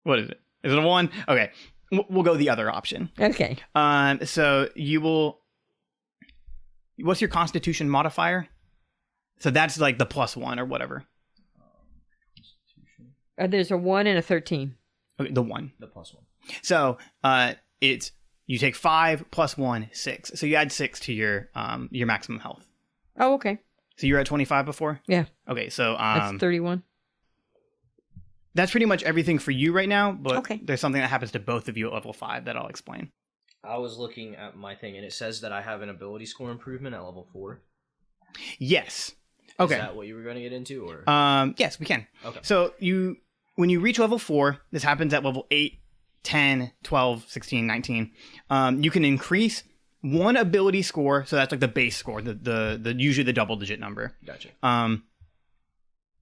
What is it? Is it a 1? Okay. We'll go the other option. Okay. So you will... What's your Constitution modifier? So that's like the +1 or whatever. There's a 1 and a 13. Okay, the 1. The +1. So it's... You take 5 + 1, 6. So you add 6 to your maximum health. Oh, okay. So you were at 25 before? Yeah. Okay, so... That's 31. That's pretty much everything for you right now, but okay. There's something that happens to both of you at level 5 that I'll explain. I was looking at my thing, and it says that I have an ability score improvement at level 4. Yes. Okay. Is that what you were going to get into, or? Yes, we can. Okay. So when you reach level 4, this happens at level 8, 10, 12, 16, 19. You can increase one ability score, so that's like the base score, the usually the double-digit number. Gotcha.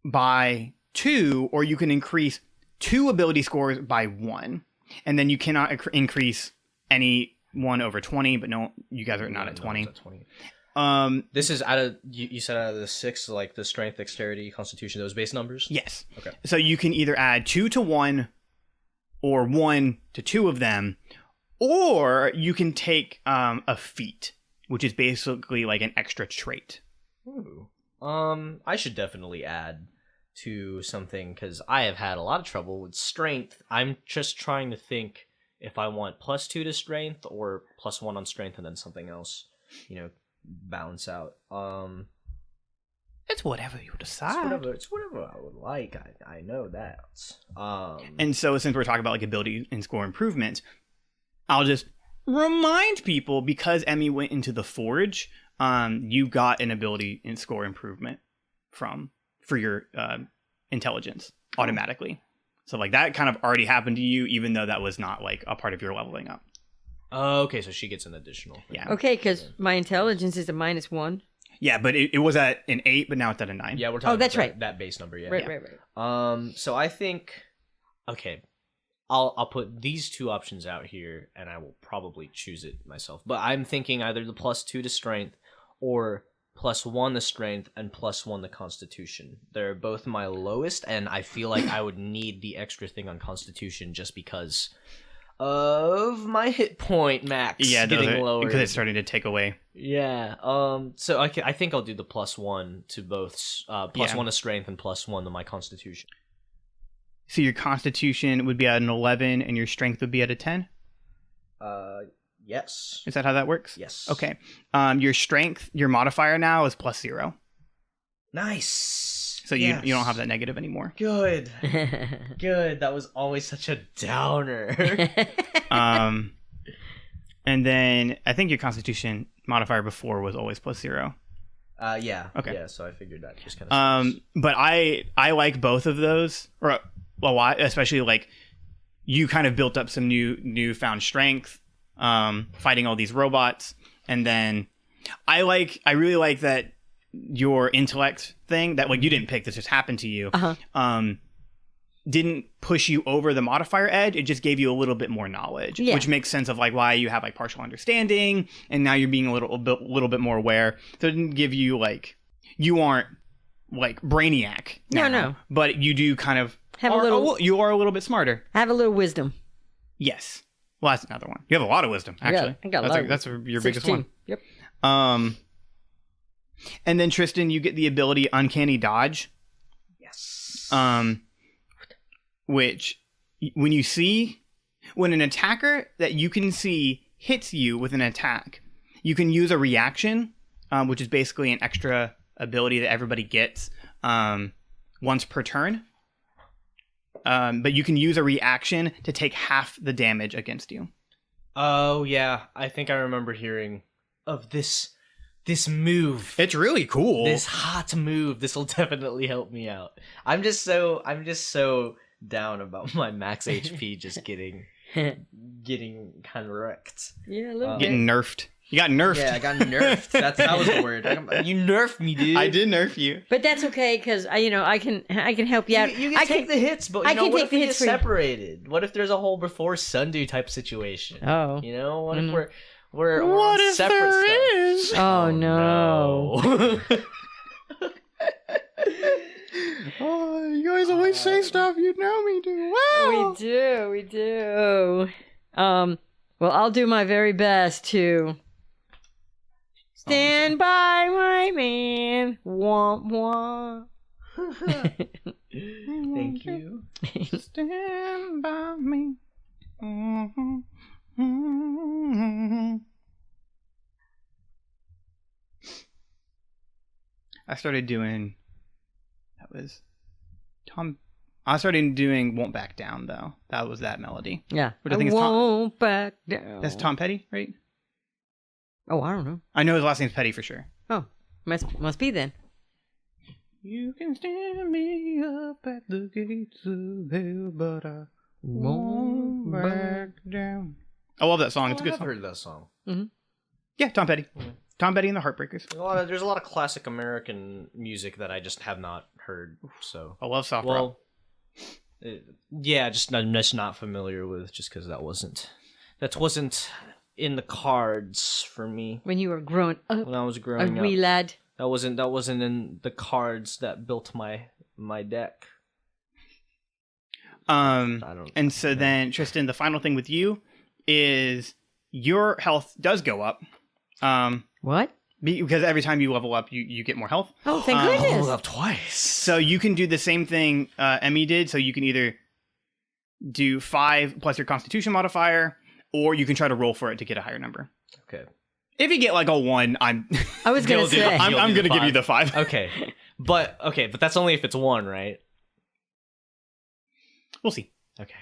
By 2, or you can increase 2 ability scores by 1, and then you cannot increase any one over 20. But no, you guys are not at 20. At 20. This is out of you said out of the 6, like the strength, dexterity, constitution, those base numbers. Yes. Okay. So you can either add 2 to 1, or 1 to 2 of them, or you can take a feat, which is basically like an extra trait. Ooh. I should definitely add to something, because I have had a lot of trouble with strength. I'm just trying to think if I want +2 to strength or +1 on strength and then something else, balance out. It's whatever you decide. It's whatever I would like. I know that. And so since we're talking about like ability and score improvements, I'll just remind people, because Emmy went into the Forge, you got an ability and score improvement for your intelligence automatically. So like that kind of already happened to you, even though that was not like a part of your leveling up. Okay, so she gets an additional. Yeah. Okay, because my intelligence is a -1. Yeah, but it was at an 8, but now it's at a 9. Yeah, we're talking. That's about right. That base number. Yeah. Right. So I think, okay, I'll put these 2 options out here, and I will probably choose it myself. But I'm thinking either the +2 to strength, or +1 to strength and +1 to constitution. They're both my lowest, and I feel like I would need the extra thing on constitution just because of my hit point max getting lower. Because it's starting to take away. Yeah. So I think I'll do the +1 to both, +1 to strength and +1 to my constitution. So your constitution would be at an 11 and your strength would be at a 10? Yes. Is that how that works? Yes. Okay. Your strength, your modifier now is +0. Nice. So you don't have that negative anymore. Good. Good. That was always such a downer. And then I think your constitution modifier before was always +0. Yeah. Okay. Yeah, so I figured that just kind of but I like both of those, or a lot, especially like you kind of built up some newfound strength fighting all these robots, and then I really like that your intellect thing that like you didn't pick, this just happened to you. Didn't push you over the modifier edge. It just gave you a little bit more knowledge, which makes sense of like why you have like partial understanding, and now you're being a little bit more aware. So it didn't give you like, you aren't like Brainiac now, no, but you do kind of you are a little bit smarter. Have a little wisdom. Yes. Well, that's another one. You have a lot of wisdom, actually. I got a lot. That's your biggest one. Yep. And then Tristan, you get the ability Uncanny Dodge. Yes. Which when an attacker that you can see hits you with an attack, you can use a reaction, which is basically an extra ability that everybody gets once per turn. But you can use a reaction to take half the damage against you. Oh yeah, I think I remember hearing of this move. It's really cool. This hot move. This will definitely help me out. I'm just so down about my max HP just getting kind of wrecked. Yeah, a little getting nerfed. You got nerfed. Yeah, I got nerfed. That was the word. You nerfed me, dude. I did nerf you. But that's okay because I can help you out. You can take the hits, but I can what take if the we get hits for you. separated? What if there's a whole before sundew type situation? Oh. You know, what if we're What on if separate there stuff? is? Oh no. No. Oh, you guys always say stuff you know me too well. We do. Well, I'll do my very best to stand by my man. Womp womp. Thank you. Stand by me. I started doing Won't Back Down, though. That was that melody. Yeah. Which I I think is won't back down. That's Tom Petty, right? Oh, I don't know. I know his last name's Petty for sure. Oh, must be then. You can stand me up at the gates of hell, but I won't back down. I love that song. It's a good I've song. heard that song. Mm-hmm. Yeah, Tom Petty. Tom Petty and the Heartbreakers. There's a lot of classic American music that I just have not heard. So I love soft rock. I'm just not familiar with, just because that wasn't in the cards for me When you were growing up, when I was a growing wee up. lad. That wasn't in the cards that built my deck. And so then Tristan, the final thing with you is your health does go up. What? Because every time you level up, you get more health. Oh, thank goodness. Leveled up twice. So you can do the same thing Emmy did. So you can either do 5 plus your Constitution modifier, or you can try to roll for it to get a higher number. Okay. If you get like a 1, I was going to say. I'm going to give you the 5. Okay. But that's only if it's 1, right? We'll see. Okay.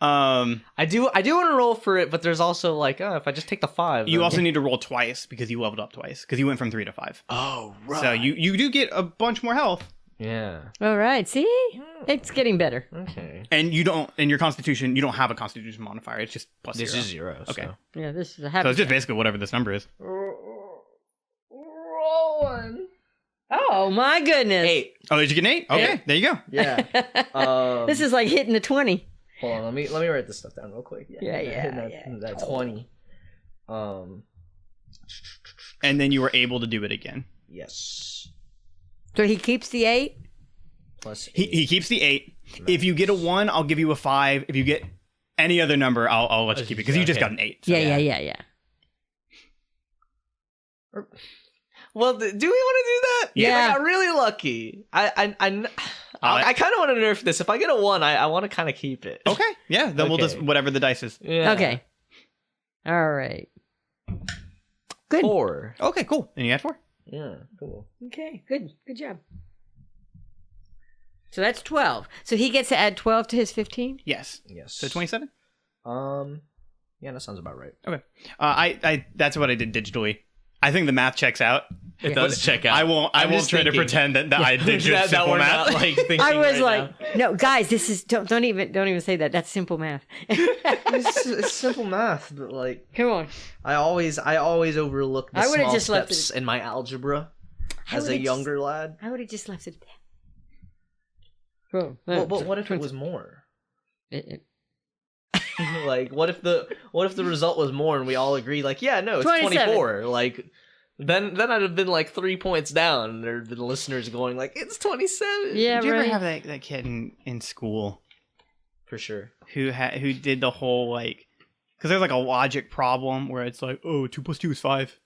I do want to roll for it, but there's also like, if I just take the 5. You also need to roll twice because you leveled up twice because you went from 3 to 5. Oh, right. So you do get a bunch more health. Yeah. All right. See? It's getting better. Okay. And you don't, in your Constitution, you don't have a Constitution modifier. It's just plus This 0. is 0. Okay. So. Yeah, this is a So happy. it's just basically whatever this number is. Rolling. Oh, my goodness. 8. Oh, did you get an 8? Okay, Yeah. there you go. Yeah. This is like hitting a 20. Hold on, let me write this stuff down real quick. Yeah. That 20. And then you were able to do it again. Yes. So he keeps the 8? Plus 8. He keeps the 8. Nice. If you get a 1, I'll give you a 5. If you get any other number, I'll let you keep it because you just got an 8. So. Yeah. Well, do we want to do that? Yeah. I got really lucky. I kind of want to nerf this. If I get a 1, I want to kind of keep it. Okay. Yeah. Then we'll just whatever the dice is. Yeah. Okay. All right. Good. 4. Okay. Cool. And you had 4. Yeah. Cool. Okay. Good job. So that's 12. So he gets to add 12 to his 15? Yes. Yes. So 27. Yeah, that sounds about right. Okay. I that's what I did digitally. I think the math checks out. It does check out. I won't try to pretend that I did just that simple we're math. not, like, thinking I was right like, no, guys, this is don't even say that. That's simple math. it's simple math, but like, come on. I always overlook the small just left steps in my algebra as a younger lad. I would have just left it at that. Well, but what if it was more? Like, what if the result was more and we all agreed, like, yeah, no, it's 24. Like, then I'd have been like 3 points down, and there'd been listeners going like, it's 27. Yeah, Did you right. ever have that kid in school For sure. who did the whole like, because there's like a logic problem where it's like, oh, 2 plus 2 is 5.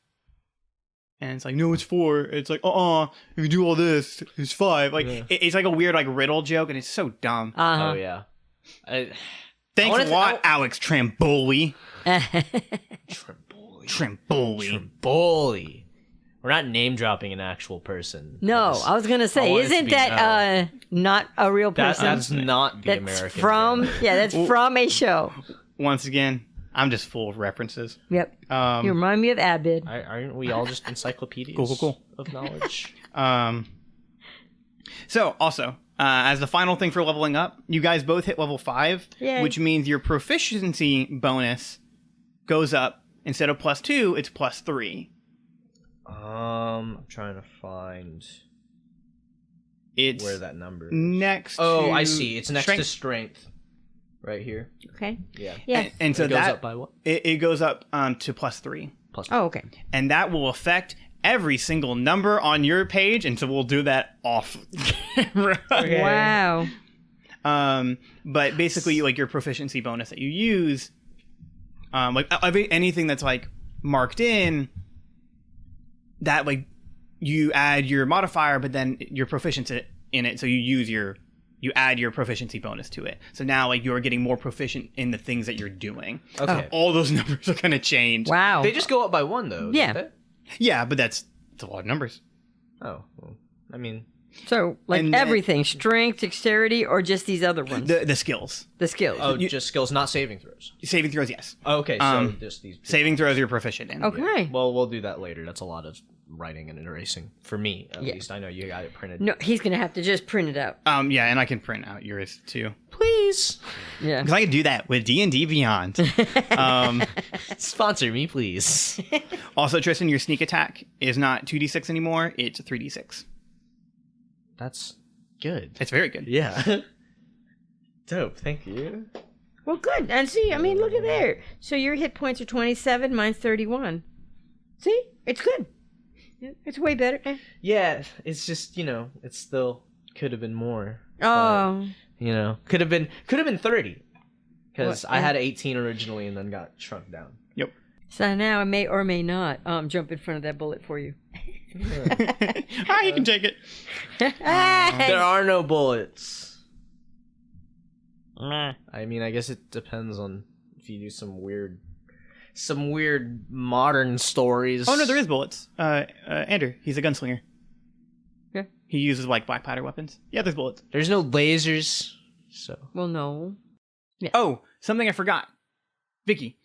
And it's like, no, it's 4. It's like, if you do all this, it's 5. Like, it's like a weird like riddle joke, and it's so dumb. Uh-huh. Oh yeah. Thanks a lot, Alex Tramboli. Tramboli. We're not name dropping an actual person. No, I was gonna say, isn't that not a real person? That's not the American. That's from a show. Once again, I'm just full of references. Yep. You remind me of Abid. Aren't we all just encyclopedias cool. of knowledge? So, also, as the final thing for leveling up, you guys both hit level 5, which means your proficiency bonus goes up. Instead of +2, it's +3. I'm trying to find where that number is. Next to I see. It's next to strength. Right here. Okay. Yeah. And so it goes up by what? It goes up to +3. Oh, okay. And that will affect every single number on your page, and so we'll do that off camera. Okay. Wow. But basically, like, your proficiency bonus that you use, like anything that's like marked in, that like you add your modifier, but then your proficiency in it, so you add your proficiency bonus to it. So now, like, you're getting more proficient in the things that you're doing. Okay. All those numbers are going to change. Wow. They just go up by 1, though. Yeah. Don't Yeah, but that's a lot of numbers. Oh, well, I mean... So, like, everything. Strength, dexterity, or just these other ones? The skills. The skills. Oh, just skills, not saving throws. Saving throws, yes. Oh, okay, so just these... Saving throws you're proficient in. Okay. Yeah. Well, we'll do that later. That's a lot of writing and erasing. For me, at least. I know you got it printed. No, he's going to have to just print it out. Yeah, and I can print out yours, too. Please. Yeah. Because I can do that with D&D Beyond. Sponsor me, please. Also, Tristan, your sneak attack is not 2d6 anymore. It's 3d6. That's good. It's very good. Yeah. Dope. Thank you. Well, good. And see, I mean, look at there. So your hit points are 27, mine's 31. See? It's good. It's way better. Yeah, it's just, it still could have been more. Oh. But, could have been 30. Because I had 18 originally and then got shrunk down. Yep. So now I may or may not jump in front of that bullet for you. You can take it. There are no bullets. I mean, I guess it depends on if you do some weird modern stories. Oh no, there is bullets. Andrew, he's a gunslinger. Yeah. He uses like black powder weapons. Yeah, there's bullets. There's no lasers, so. Well, no. Yeah. Oh, something I forgot. Vicky,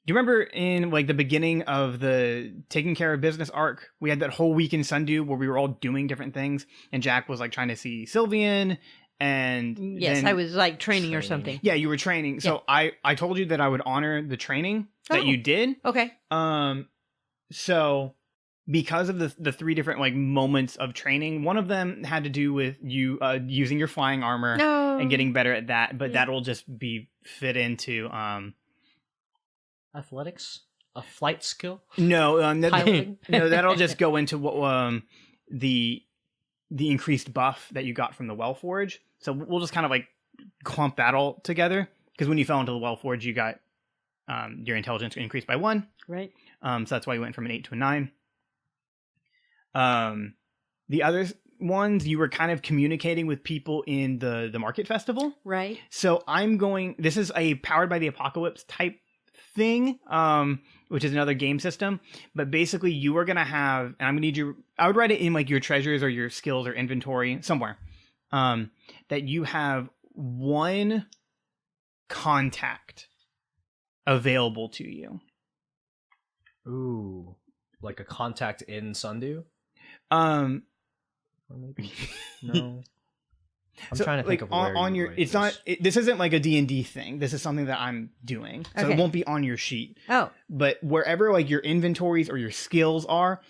do you remember in like the beginning of the taking care of business arc, we had that whole week in Sundew where we were all doing different things, and Jack was like trying to see Sylvian, and yes, then, I was like training or something. Yeah, you were training. So I told you that I would honor the training that you did. Okay. So because of the 3 different like moments of training, one of them had to do with you using your flying armor and getting better at that, but that'll just be fit into athletics, a flight skill. No, no, that'll just go into what the increased buff that you got from the Wellforge. So we'll just kind of like clump that all together, because when you fell into the Wellforge, you got your intelligence increased by 1. Right. So that's why you went from an 8 to a 9. The other ones, you were kind of communicating with people in the market festival. Right. So this is a Powered by the Apocalypse type thing, which is another game system. But basically you are going to have, and I'm going to need you, I would write it in like your treasures or your skills or inventory somewhere, that you have 1 contact available to you. Ooh, like a contact in Sundew? Or maybe no. I'm trying to think of where on your. It's not. This isn't like a D&D thing. This is something that I'm doing, so it won't be on your sheet. Oh, but wherever like your inventories or your skills are,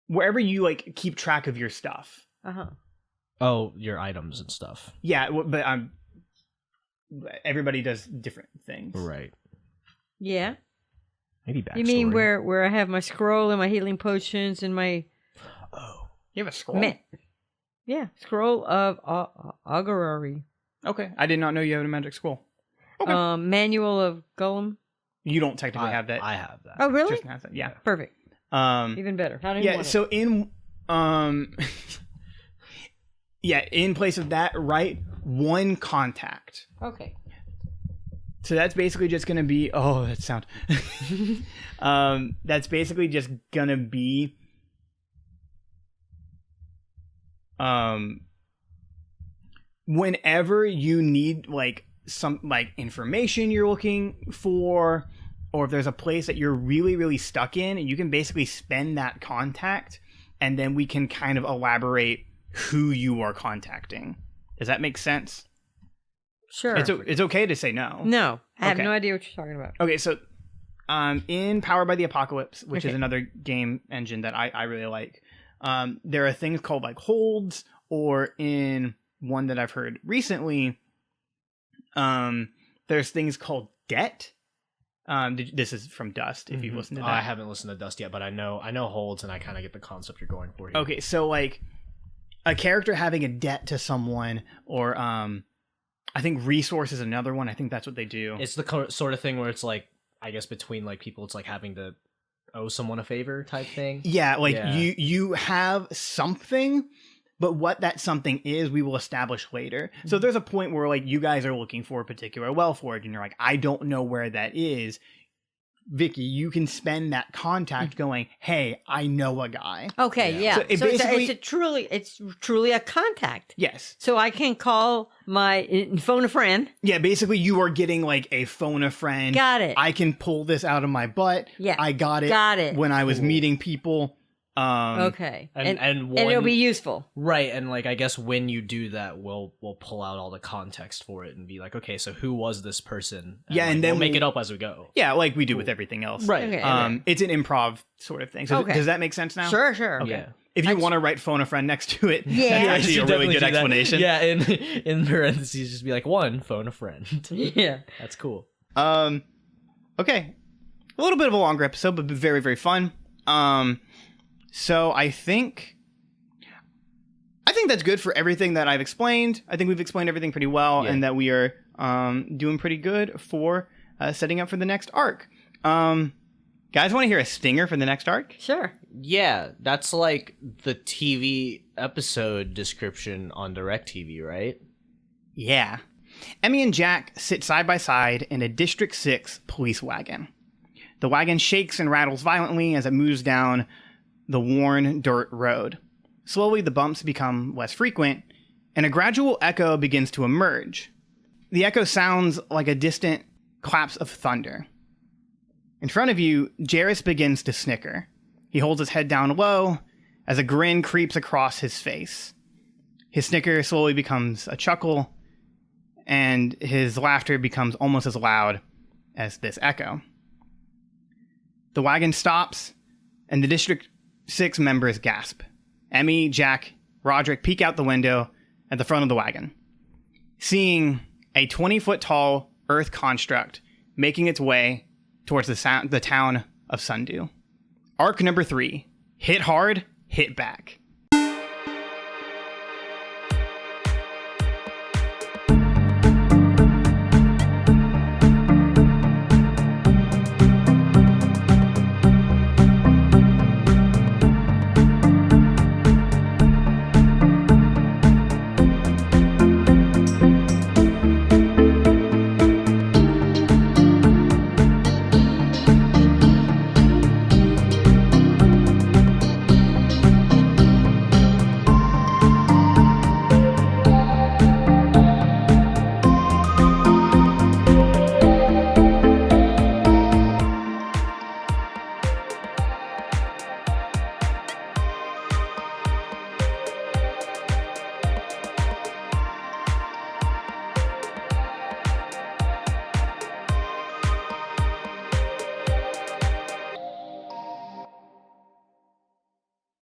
wherever you like keep track of your stuff. Oh, your items and stuff. Yeah, but everybody does different things. Right. Yeah. Maybe backstory. You mean where I have my scroll and my healing potions and my... Oh. You have a scroll? Yeah. Scroll of Augury. Okay. I did not know you had a magic scroll. Okay. Manual of Golem. You don't technically have that. I have that. Oh, really? Tristan has that. Yeah. Perfect. Even better. How do you want it? So in... in place of that, write one contact. Okay. So that's basically just going to be, oh, that sound. That's basically just going to be whenever you need like some like information you're looking for, or if there's a place that you're really, really stuck in, you can basically spend that contact and then we can kind of elaborate who you are contacting. Does that make sense? Sure. It's okay to say no. No, I have Okay. no idea what you're talking about. Okay, so in Powered by the Apocalypse, which is another game engine that I really like, there are things called like holds, or in one that I've heard recently, there's things called debt. This is from Dust, if you've listened to that. I haven't listened to Dust yet, but I know holds, and I kind of get the concept you're going for here. Okay, so like a character having a debt to someone, or I think resource is another one. I think that's what they do. It's the sort of thing where it's like, I guess between like people, it's like having to owe someone a favor type thing. Yeah, like you have something, but what that something is, we will establish later. So there's a point where like you guys are looking for a particular Wellforge, and you're like, I don't know where that is. Vicky, you can spend that contact going, hey, I know a guy. Okay, yeah. So it's truly a contact. Yes. So I can call my phone a friend. Yeah, basically you are getting like a phone a friend. Got it. I can pull this out of my butt. Yeah. I got it. Got it. When I was meeting people. Okay. And it'll be useful. Right, and like I guess when you do that, we'll pull out all the context for it and be like, okay, so who was this person? Yeah, like, and then we'll make it up as we go. Yeah, like we do with everything else. Right. Okay. It's an improv sort of thing. So does that make sense now? Sure. Okay. Yeah. If you want to write phone a friend next to it, Yeah. that's actually a really good explanation. Yeah, in parentheses, just be like, one, phone a friend. Yeah. That's cool. Okay. A little bit of a longer episode, but very, very fun. So I think that's good for everything that I've explained. I think we've explained everything pretty well, and that we are doing pretty good for setting up for the next arc. Guys, want to hear a stinger for the next arc? Sure. Yeah, that's like the TV episode description on DirecTV, right? Yeah. Emmy and Jack sit side by side in a District 6 police wagon. The wagon shakes and rattles violently as it moves down the worn dirt road. Slowly, the bumps become less frequent, and a gradual echo begins to emerge. The echo sounds like a distant claps of thunder. In front of you, Jarrus begins to snicker. He holds his head down low as a grin creeps across his face. His snicker slowly becomes a chuckle, and his laughter becomes almost as loud as this echo. The wagon stops, and the District 6 members gasp. Emmy, Jack, Roderick peek out the window at the front of the wagon, seeing a 20-foot-tall earth construct making its way towards the town of Sundew. Arc number 3. Hit hard, hit back.